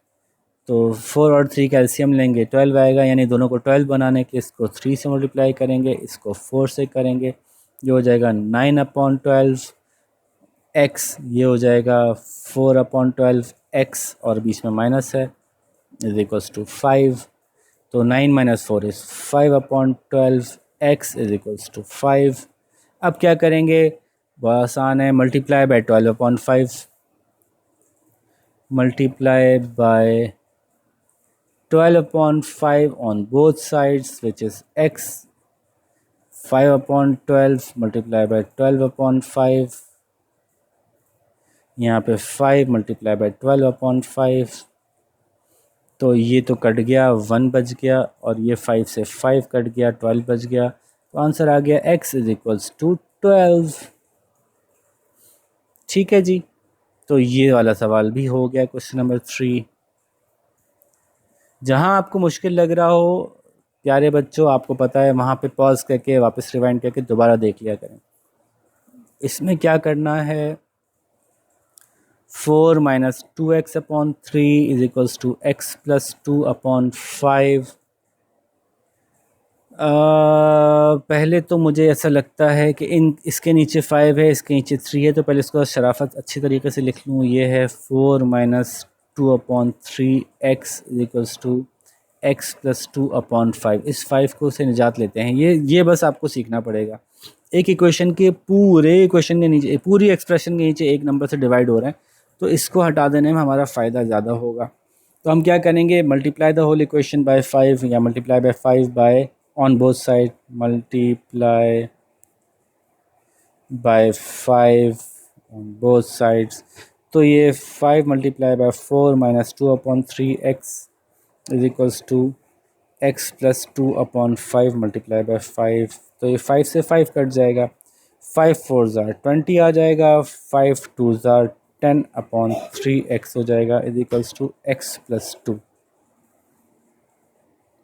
तो 4 और 3 कैल्शियम लेंगे 12 आएगा, यानी दोनों को 12 बनाने के इसको 3 से मल्टीप्लाई करेंगे, इसको 4 से करेंगे, ये हो जाएगा 9/12 x, ये हो जाएगा 4/12 x और बीच में माइनस है, इज इक्वल्स टू 5। तो 9 minus 4 is 5/12 x is equals to 5। अब क्या करेंगे, बहुत आसान है, multiply by 12/5, multiply by 12/5 on both sides, which is x, 5/12 multiplied by 12/5, यहाँ पे 5 मल्टीप्लाई बाय 12/5, तो ये तो कट गया, 1 बच गया, और ये 5 से 5 कट गया, 12 बच गया, तो आंसर आ गया x इज इक्वल्स टू 12। ठीक है जी, तो ये वाला सवाल भी हो गया, क्वेश्चन नंबर 3। जहाँ आपको मुश्किल लग रहा हो प्यारे बच्चों, आपको पता है, वहाँ पे पॉज करके वापस रिवाइंड करके दोबारा देख लिया करें। इसमें क्या करना है, 4 minus 2x upon 3 is equals to x plus 2 upon 5। पहले तो मुझे ऐसा लगता है कि इसके नीचे 5 है, इसके नीचे 3 है, तो पहले इसको शराफत अच्छी तरीके से लिख लूँ। ये है 4 minus 2 upon 3x is equals to x plus 2 upon 5। इस 5 को से निजात लेते हैं। ये बस आपको सीखना पड़ेगा। एक इक्वेशन के पूरे इक्वेशन के नीचे, पूरी एक्सप्रेशन के नीचे एक नंबर से डिवाइड हो रहे हैं, तो इसको हटा देने में हमारा फ़ायदा ज़्यादा होगा। तो हम क्या करेंगे, multiply the whole equation by 5 या multiply by 5 by on both side, multiply by 5 on both sides। तो ये 5 multiply by 4 minus 2 upon 3x is equals to x plus 2 upon 5 multiply by 5। तो ये 5 से 5 कट जाएगा, 5 4 ज़ार 20 आ जाएगा, 5 2 ज़ार 10 अपॉन 3x हो जाएगा is equals to x plus 2।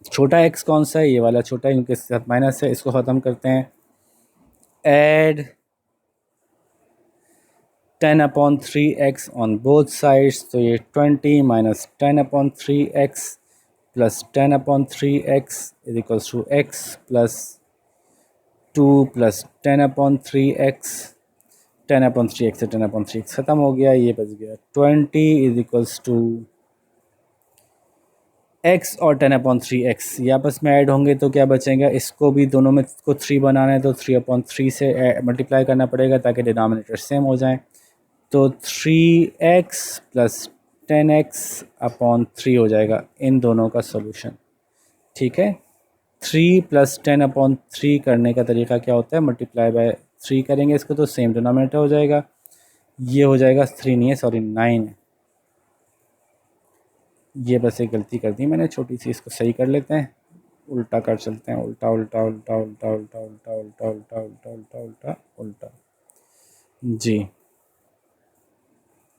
छोटा x कौन सा है, ये वाला छोटा है क्योंकि इसके साथ माइनस है। इसको ख़त्म करते हैं, add 10 upon 3x on both sides. तो ये 20 minus 10 upon 3x plus 10 upon 3x is equals to x plus 2 plus 10 upon 3x। 10 upon 3x से 10 अपॉन 3x ख़त्म हो गया, ये बच गया 20 इज इक्वल्स टू x और 10 अपॉन 3x ये आपस में ऐड होंगे तो क्या बचेगा, इसको भी दोनों में को 3 बनाना है तो 3 अपॉन 3 से मल्टीप्लाई करना पड़ेगा ताकि डिनोमिनेटर सेम हो जाए। तो 3x प्लस 10x अपॉन 3 हो जाएगा इन दोनों का सोल्यूशन। ठीक है, 3 प्लस 10 अपॉन 3 करने का तरीका क्या होता है, मल्टीप्लाई बाय 3 करेंगे इसको तो सेम डिनोमिनेटर हो जाएगा। ये हो जाएगा 3 नहीं है, सॉरी 9 है। ये बस एक गलती कर दी मैंने छोटी सी, इसको सही कर लेते हैं, उल्टा कर चलते हैं, उल्टा उल्टा उल्टा उल्टा उल्टा उल्टा उल्टा उल्टा उल्टा उल्टा उल्टा उल्टा जी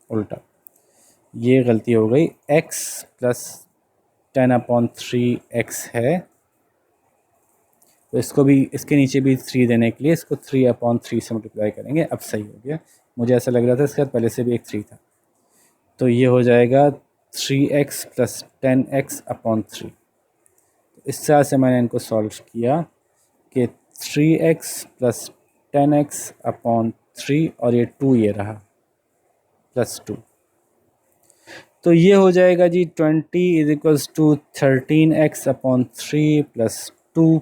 उल्टा। ये गलती हो गई, x प्लस 10 अपॉन 3x है, तो इसको भी इसके नीचे भी 3 देने के लिए इसको 3 अपॉन 3 से मल्टीप्लाई करेंगे। अब सही हो गया, मुझे ऐसा लग रहा था इसके बाद पहले से भी एक 3 था। तो ये हो जाएगा 3x प्लस 10x अपॉन 3। इस तरह से मैंने इनको सॉल्व किया कि 3x प्लस 10x अपॉन 3 और ये 2 ये रहा प्लस 2। तो ये हो जाएगा जी 20 is equals to 13x upon 3 plus 2।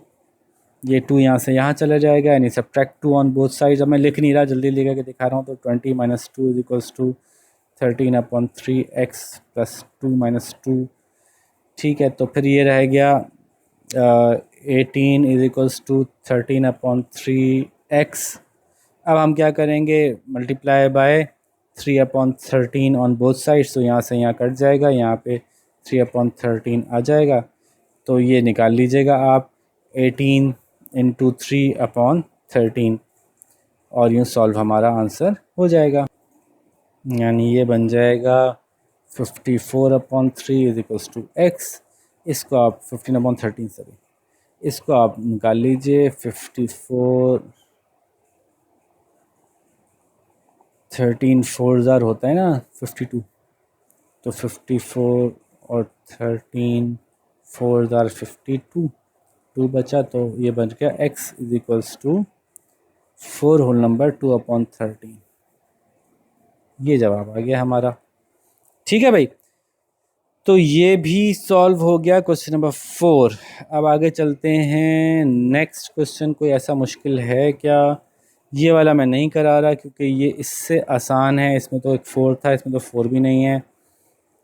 ये 2 यहाँ से यहाँ चला जाएगा, यानी सब्ट्रैक्ट 2 ऑन बोथ साइड्स। अब मैं लिख नहीं रहा, जल्दी लिखा के दिखा रहा हूँ। तो 20 minus 2 is equals to 13 upon 3x plus 2 minus 2। ठीक है, तो फिर ये रह गया 18 is equals to 13 upon 3x। अब हम क्या करेंगे, multiply by 3 upon 13 on both sides. तो यहाँ से यहाँ कट जाएगा, यहाँ पे 3 अपॉन 13 आ जाएगा। तो ये निकाल लीजिएगा आप, 18 इंटू 3 अपॉन 13, और यूँ सॉल्व हमारा आंसर हो जाएगा। यानी ये बन जाएगा 54 upon 3 is equals to x। इसको आप 15 अपॉन 13 सॉरी, इसको आप निकाल लीजिए। 54 13 4 ज़ार होता है ना 52, तो 54 और 13 4 ज़ार 52, 2 बचा, तो ये बन गया x is equals to 4 whole number 2 upon 13। ये जवाब आ गया हमारा। ठीक है भाई, तो ये भी सॉल्व हो गया क्वेश्चन नंबर 4। अब आगे चलते हैं नेक्स्ट क्वेश्चन। कोई ऐसा मुश्किल है क्या? ये वाला मैं नहीं करा रहा क्योंकि ये इससे आसान है। इसमें तो एक 4 था, इसमें तो 4 भी नहीं है।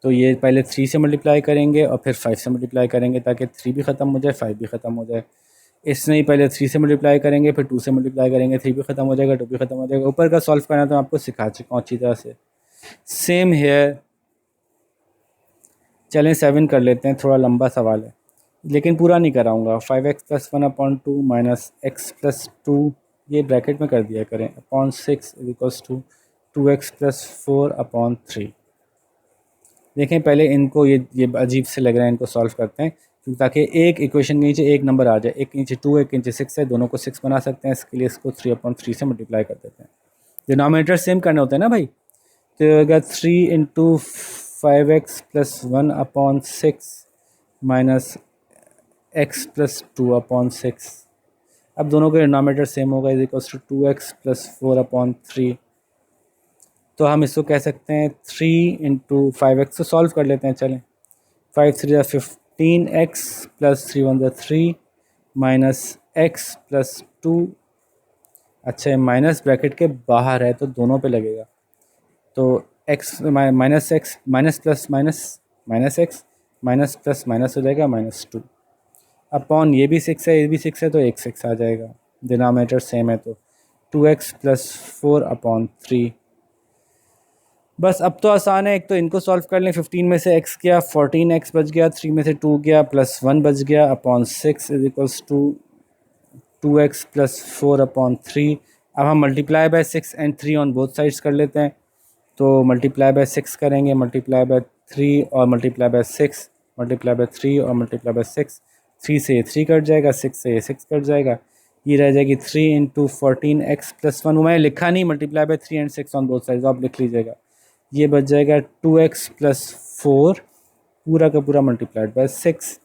तो ये पहले 3 से मल्टीप्लाई करेंगे और फिर 5 से मल्टीप्लाई करेंगे ताकि 3 भी ख़त्म हो जाए, 5 भी ख़त्म हो जाए। इसने ही पहले 3 से मल्टीप्लाई करेंगे, फिर 2 से मल्टीप्लाई करेंगे, 3 भी ख़त्म हो जाएगा, 2 भी ख़त्म हो जाएगा। ऊपर का सॉल्व करना तो मैं आपको सिखा चुका हूँ अच्छी तरह से। सेम हेयर, चलें 7 कर लेते हैं, थोड़ा लंबा सवाल है लेकिन पूरा नहीं कराऊंगा। 5x plus 1 upon 2 minus x plus 2, ये ब्रैकेट में कर दिया करें, upon 6 is equals to 2x plus 4 upon 3। देखें पहले इनको, ये अजीब से लग रहा है, इनको सॉल्व करते हैं क्योंकि ताकि एक इक्वेशन के नीचे एक नंबर आ जाए। एक नीचे 2 एक नीचे 6 है, दोनों को 6 बना सकते हैं। इसके लिए इसको 3 अपॉन 3 से मल्टीप्लाई कर देते हैं। डिनोमिनेटर सेम करने होते हैं ना भाई, तो ये होगा 3 × 5x + 1/6 माइनस x + 2/6। अब दोनों के डिनोमिनेटर सेम होगा, इज इक्वल्स टू 2x + 4/3। तो हम इसको कह सकते हैं 3 × 5x तो सॉल्व कर लेते हैं, चलें। 5 3 15x + 3 1 3 माइनस x + 2। अच्छा, ये माइनस ब्रैकेट के बाहर है तो दोनों पे लगेगा, तो x minus x minus plus minus minus x minus plus minus हो जाएगा -2 अपॉन ये भी 6 है, ये भी 6 है, तो एक 6 आ जाएगा, डिनोमिनेटर सेम है तो 2x + 4/3। बस अब तो आसान है, एक तो इनको सॉल्व कर लें। 15 में से x गया, 14x बच गया, 3 में से 2 गया, +1 बच गया, upon 6 is equals to 2x + 4/3। अब हम multiply by 6 and 3 on both sides कर लेते हैं, तो मल्टीप्लाई बाय 6 करेंगे, मल्टीप्लाई बाय 3 और मल्टीप्लाई बाय 6, मल्टीप्लाई बाय 3 और मल्टीप्लाई बाय 6। 3 से ये 3 कट जाएगा, 6 से ये 6 कट जाएगा, ये रह जाएगी 3 × 14x + 1। वो मैंने लिखा नहीं, multiply by 3 and 6 on both sides, आप लिख लीजिएगा। ये बच जाएगा 2x + 4 पूरा का पूरा मल्टीप्लाइड बाय 6।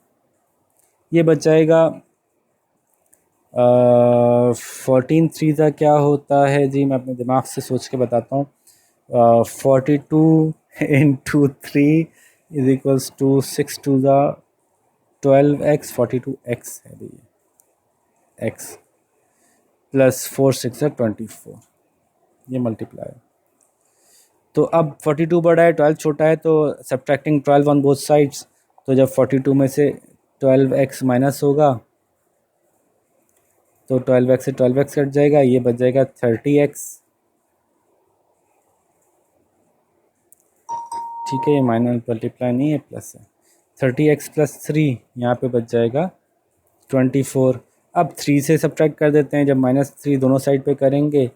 ये बच जाएगा 14 3 का क्या होता है जी, मैं अपने दिमाग से सोच के बताता हूँ। 42 × 3 is equals to 6 2 12x 42x है भैया, x + 4 6 24, ये मल्टीप्लाई। तो अब 42 बड़ा है, 12 छोटा है, तो सब्ट्रैक्टिंग 12 ऑन बोथ साइड्स, तो जब 42 में से 12x माइनस होगा तो 12x से 12x कट जाएगा, ये बच जाएगा 30x। ठीक है, ये माइनस मल्टीप्लाई नहीं है, प्लस है। 30x + 3 यहाँ पे बच जाएगा 24। अब 3 से सब्ट्रैक्ट कर देते हैं, जब -3 दोनों साइड पे करेंगे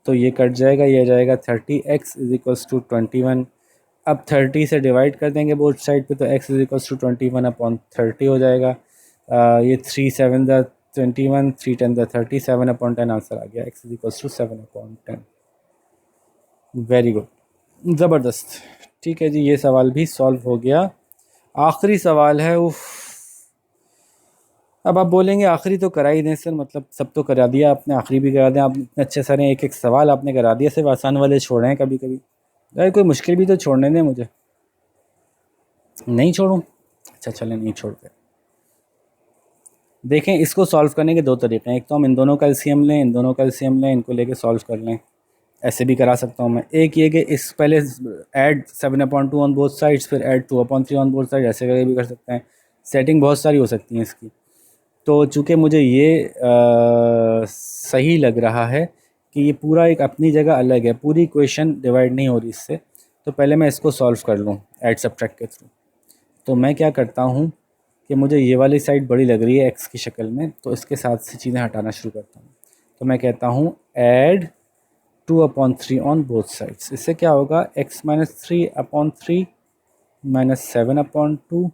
तो ये कट जाएगा, ये जाएगा 30x इज इक्वल्स टू 21। अब 30 से डिवाइड कर देंगे बोथ साइड पे, तो x इज इक्वल्स टू 21/30 हो जाएगा। ये 3 7 21, 3 10 30, 7/10 आंसर आ गया, x is equals to 7/10। Very good, ज़बरदस्त। ठीक है जी, ये सवाल भी सॉल्व हो गया। आखिरी सवाल है, उफ। अब आप बोलेंगे आखिरी तो करा ही दें सर, मतलब सब तो करा दिया आपने, आखिरी भी करा दें आप, इतने अच्छे सारे एक एक सवाल आपने करा दिया, सिर्फ आसान वाले छोड़े हैं कभी कभी। यार कोई मुश्किल भी तो छोड़ने दें मुझे। नहीं छोड़ूं? अच्छा चलें, नहीं छोड़ते। देखें, इसको सॉल्व करने के दो तरीके हैं, एक तो हम इन दोनों का एलसीएम लें, इन दोनों का एलसीएम लें, इनको लेके सॉल्व कर लें, ऐसे भी करा सकता हूँ मैं। एक ये कि इस पहले ऐड 7/2 ऑन बोथ साइड्स, फिर ऐड 2/3 ऑन बोथ साइड, ऐसे करके भी कर सकते हैं। सेटिंग बहुत सारी हो सकती हैं इसकी। तो चूँकि मुझे ये सही लग रहा है कि ये पूरा एक अपनी जगह अलग है, पूरी इक्वेशन डिवाइड नहीं हो रही इससे, तो पहले मैं इसको सॉल्व कर लूँ ऐड सब्ट्रैक्ट के थ्रू। तो मैं क्या करता हूँ कि मुझे ये वाली साइड बड़ी लग रही है एक्स की शक्ल में, तो इसके साथ से चीज़ें हटाना शुरू करता हूँ। तो मैं कहता हूँ ऐड 2/3 ऑन बोथ साइड्स। इससे क्या होगा, x - 3/3 -7/2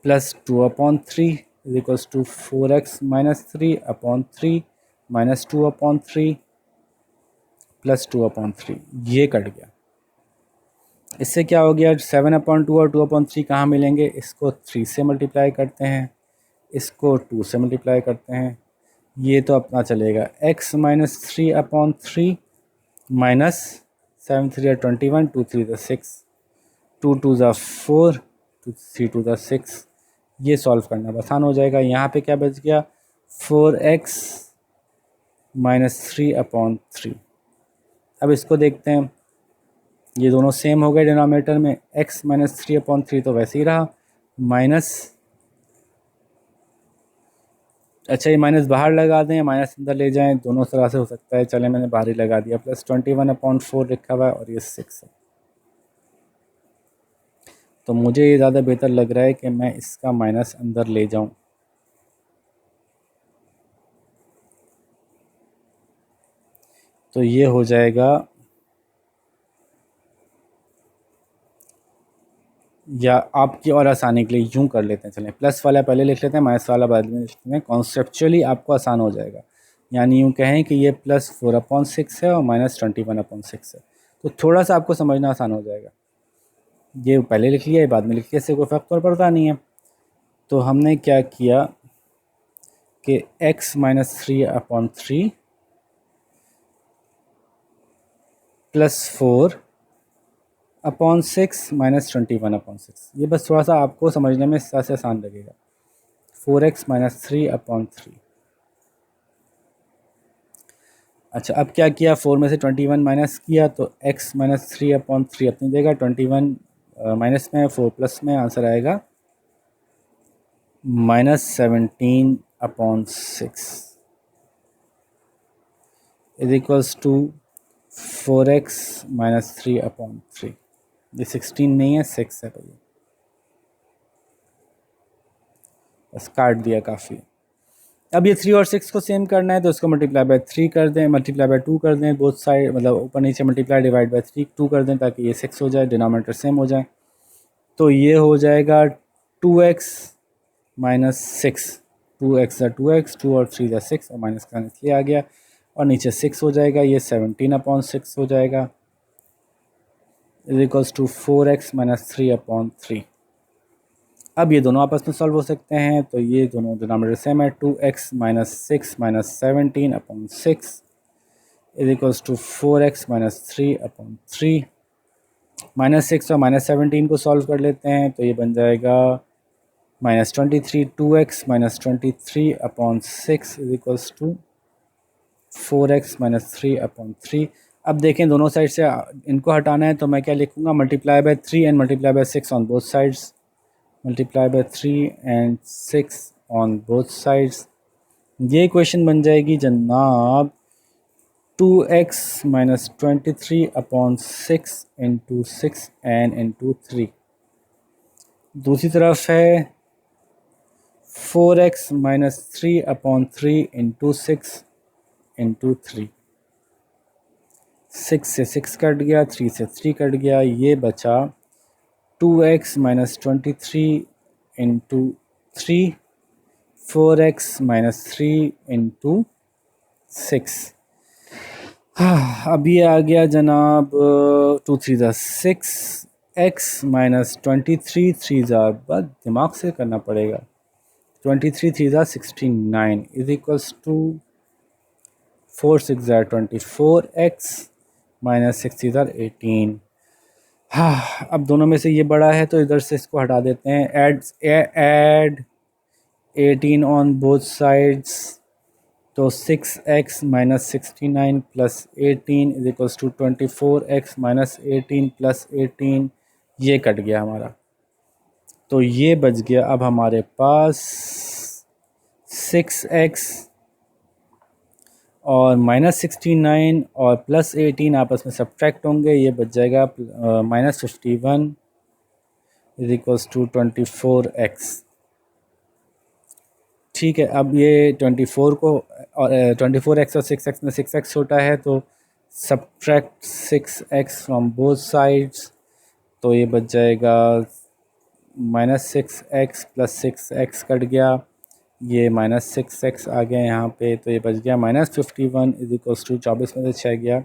plus 2/3 is equals to 4x - 3/3 -2/3 plus 2/3। ये कट गया। इससे क्या हो गया, 7/2 और 2/3 कहाँ मिलेंगे, इसको 3 से मल्टीप्लाई करते हैं, इसको 2 से मल्टीप्लाई करते हैं, ये तो अपना चलेगा। x - 3/3 minus 7 3 21, 2 3 6, 2 2 4, 2 3 2 6। ये सॉल्व करना आसान हो जाएगा। यहाँ पे क्या बच गया, 4x - 3/3। अब इसको देखते हैं, ये दोनों सेम हो गए डिनोमिनेटर में, x - 3/3 तो वैसे ही रहा, माइनस, अच्छा ये माइनस बाहर लगा दें या माइनस अंदर ले जाएं, दोनों तरह से हो सकता है, चले मैंने बाहर ही लगा दिया, प्लस 21/4 लिखा हुआ है और ये 6 है। तो मुझे ये ज़्यादा बेहतर लग रहा है कि मैं इसका माइनस अंदर ले जाऊं। तो ये हो जाएगा, या आपकी और आसानी के लिए यूं कर लेते हैं, चलें प्लस वाला पहले लिख लेते हैं, माइनस वाला बाद में लिख लेते हैं, कॉन्सेप्चुअली आपको आसान हो जाएगा। यानी यूं कहें कि ये +4/6 है और -21/6 है, तो थोड़ा सा आपको समझना आसान हो जाएगा। ये पहले लिख लिया, ये बाद में लिख लिया, इससे कोई फ़र्क तो पड़ता नहीं है। तो हमने क्या किया कि x माइनस 3/3 प्लस 4/6 माइनस 21/6, ये बस थोड़ा सा आपको समझने में इस तरह से आसान लगेगा। 4x minus 3/3। अच्छा, अब क्या किया, 4 में से 21 माइनस किया तो x माइनस 3/3 अपनी जगह, 21 माइनस में, 4 प्लस में, आंसर आएगा -17/6 is equals to 4x minus 3/3। ये 16 नहीं है, 6 है भैया, बस काट दिया, काफ़ी। अब ये 3 और 6 को सेम करना है तो इसको मल्टीप्लाई बाय 3 कर दें, मल्टीप्लाई बाय 2 कर दें, बोथ साइड मतलब ऊपर नीचे मल्टीप्लाई डिवाइड बाय 2 कर दें ताकि ये 6 हो जाए, डिनोमिनेटर सेम हो जाए। तो ये हो जाएगा 2x माइनस 6, 2x 2x, 2 और 3 6 और माइनस का इसलिए आ गया, और नीचे 6 हो जाएगा, ये 17/6 हो जाएगा is equals to 4x minus 3/3। अब ये दोनों आपस में सॉल्व हो सकते हैं, तो ये दोनों डिनोमिनेटर सेम है, 2x minus 6 minus 17/6 is equals to 4x minus 3/3। -6 और -17 को सॉल्व कर लेते हैं तो ये बन जाएगा -23, 2x minus 23/6 is equals to 4x minus 3/3। अब देखें दोनों साइड से इनको हटाना है तो मैं क्या लिखूँगा, multiply by 3 and multiply by 6 on both sides, multiply by 3 and 6 on both sides. ये इक्वेशन बन जाएगी जनाब 2x minus 23/6 into 6 and into 3। दूसरी तरफ है 4x माइनस 3/3 इंटू 6 इंटू 3। 6 से 6 कट गया, 3 से 3 कट गया, ये बचा 2x minus 23 into 3, 4x minus 3 into 6। अब ये आ गया जनाब 2 3 6, x माइनस 23 3 बस दिमाग से करना पड़ेगा, 23 3 69 is equals to 4 6 24, x minus 6 18। हाँ, अब दोनों में से ये बड़ा है तो इधर से इसको हटा देते हैं, ऐड 18 ऑन बोथ साइड्स, तो 6x minus 69 plus 18 is equals to 24x minus 18 plus 18, ये कट गया हमारा, तो ये बच गया अब हमारे पास 6x और -69 और प्लस 18 आपस में सब्ट्रैक्ट होंगे, ये बच जाएगा -51 इज इक्वल्स टू 24x। ठीक है, अब ये 24 को और 24x और 6x में 6x छोटा है तो subtract 6x from both sides, तो ये बच जाएगा -6x प्लस 6x कट गया, ये -6x आ गया यहाँ पे, तो ये बच गया -51 इज इक्वल्स टू 24 में से 6 गया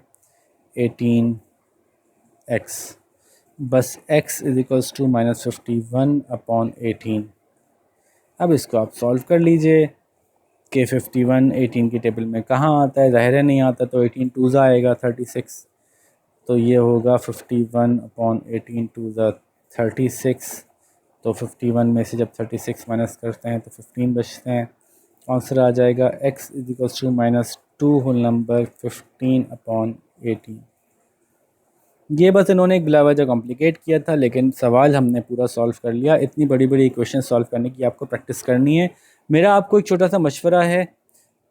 18x, बस x इज इक्वल्स टू -51/18। अब इसको आप सॉल्व कर लीजिए कि 51 18 की टेबल में कहाँ आता है, ज़ाहिर है नहीं आता, तो 18 2 आएगा 36, तो ये होगा 51/18 2 36, तो 51 में से जब 36 माइनस करते हैं तो 15 बचते हैं, आंसर आ जाएगा x is equals to -2 whole number 15/18। ये बस इन्होंने एक बिला वजह कॉम्प्लिकेट किया था, लेकिन सवाल हमने पूरा सॉल्व कर लिया। इतनी बड़ी बड़ी इक्वेशन सॉल्व करने की आपको प्रैक्टिस करनी है। मेरा आपको एक छोटा सा मशवरा है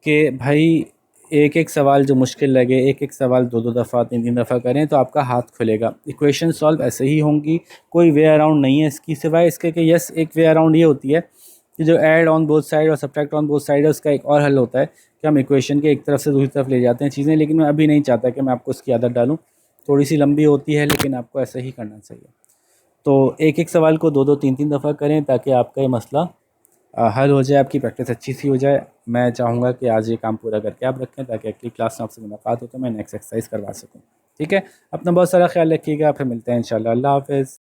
कि भाई एक एक सवाल जो मुश्किल लगे, एक एक सवाल दो दो दफ़ा तीन तीन दफ़ा करें तो आपका हाथ खुलेगा। इक्वेशन सॉल्व ऐसे ही होंगी, कोई वे अराउंड नहीं है इसकी, सिवाय इसके कि यस एक वे अराउंड ये होती है कि जो ऐड ऑन बोथ साइड और सब्ट्रैक्ट ऑन बोथ साइड है, उसका एक और हल होता है कि हम इक्वेशन के एक तरफ से दूसरी तरफ ले जाते हैं चीज़ें, लेकिन मैं अभी नहीं चाहता कि मैं आपको उसकी आदत डालूँ, थोड़ी सी लंबी होती है, लेकिन आपको ऐसा ही करना चाहिए। तो एक एक सवाल को दो दो तीन तीन दफ़ा करें ताकि आपका ये मसला हल हो जाए, आपकी प्रैक्टिस अच्छी सी हो जाए। मैं चाहूँगा कि आज ये काम पूरा करके आप रखें ताकि अगली क्लास में आपसे मुलाकात हो तो मैं नेक्स्ट एक्सरसाइज करवा सकूँ। ठीक है, अपना बहुत सारा ख्याल रखिएगा, फिर मिलते हैं इंशाल्लाह। अल्लाह हाफ़िज़।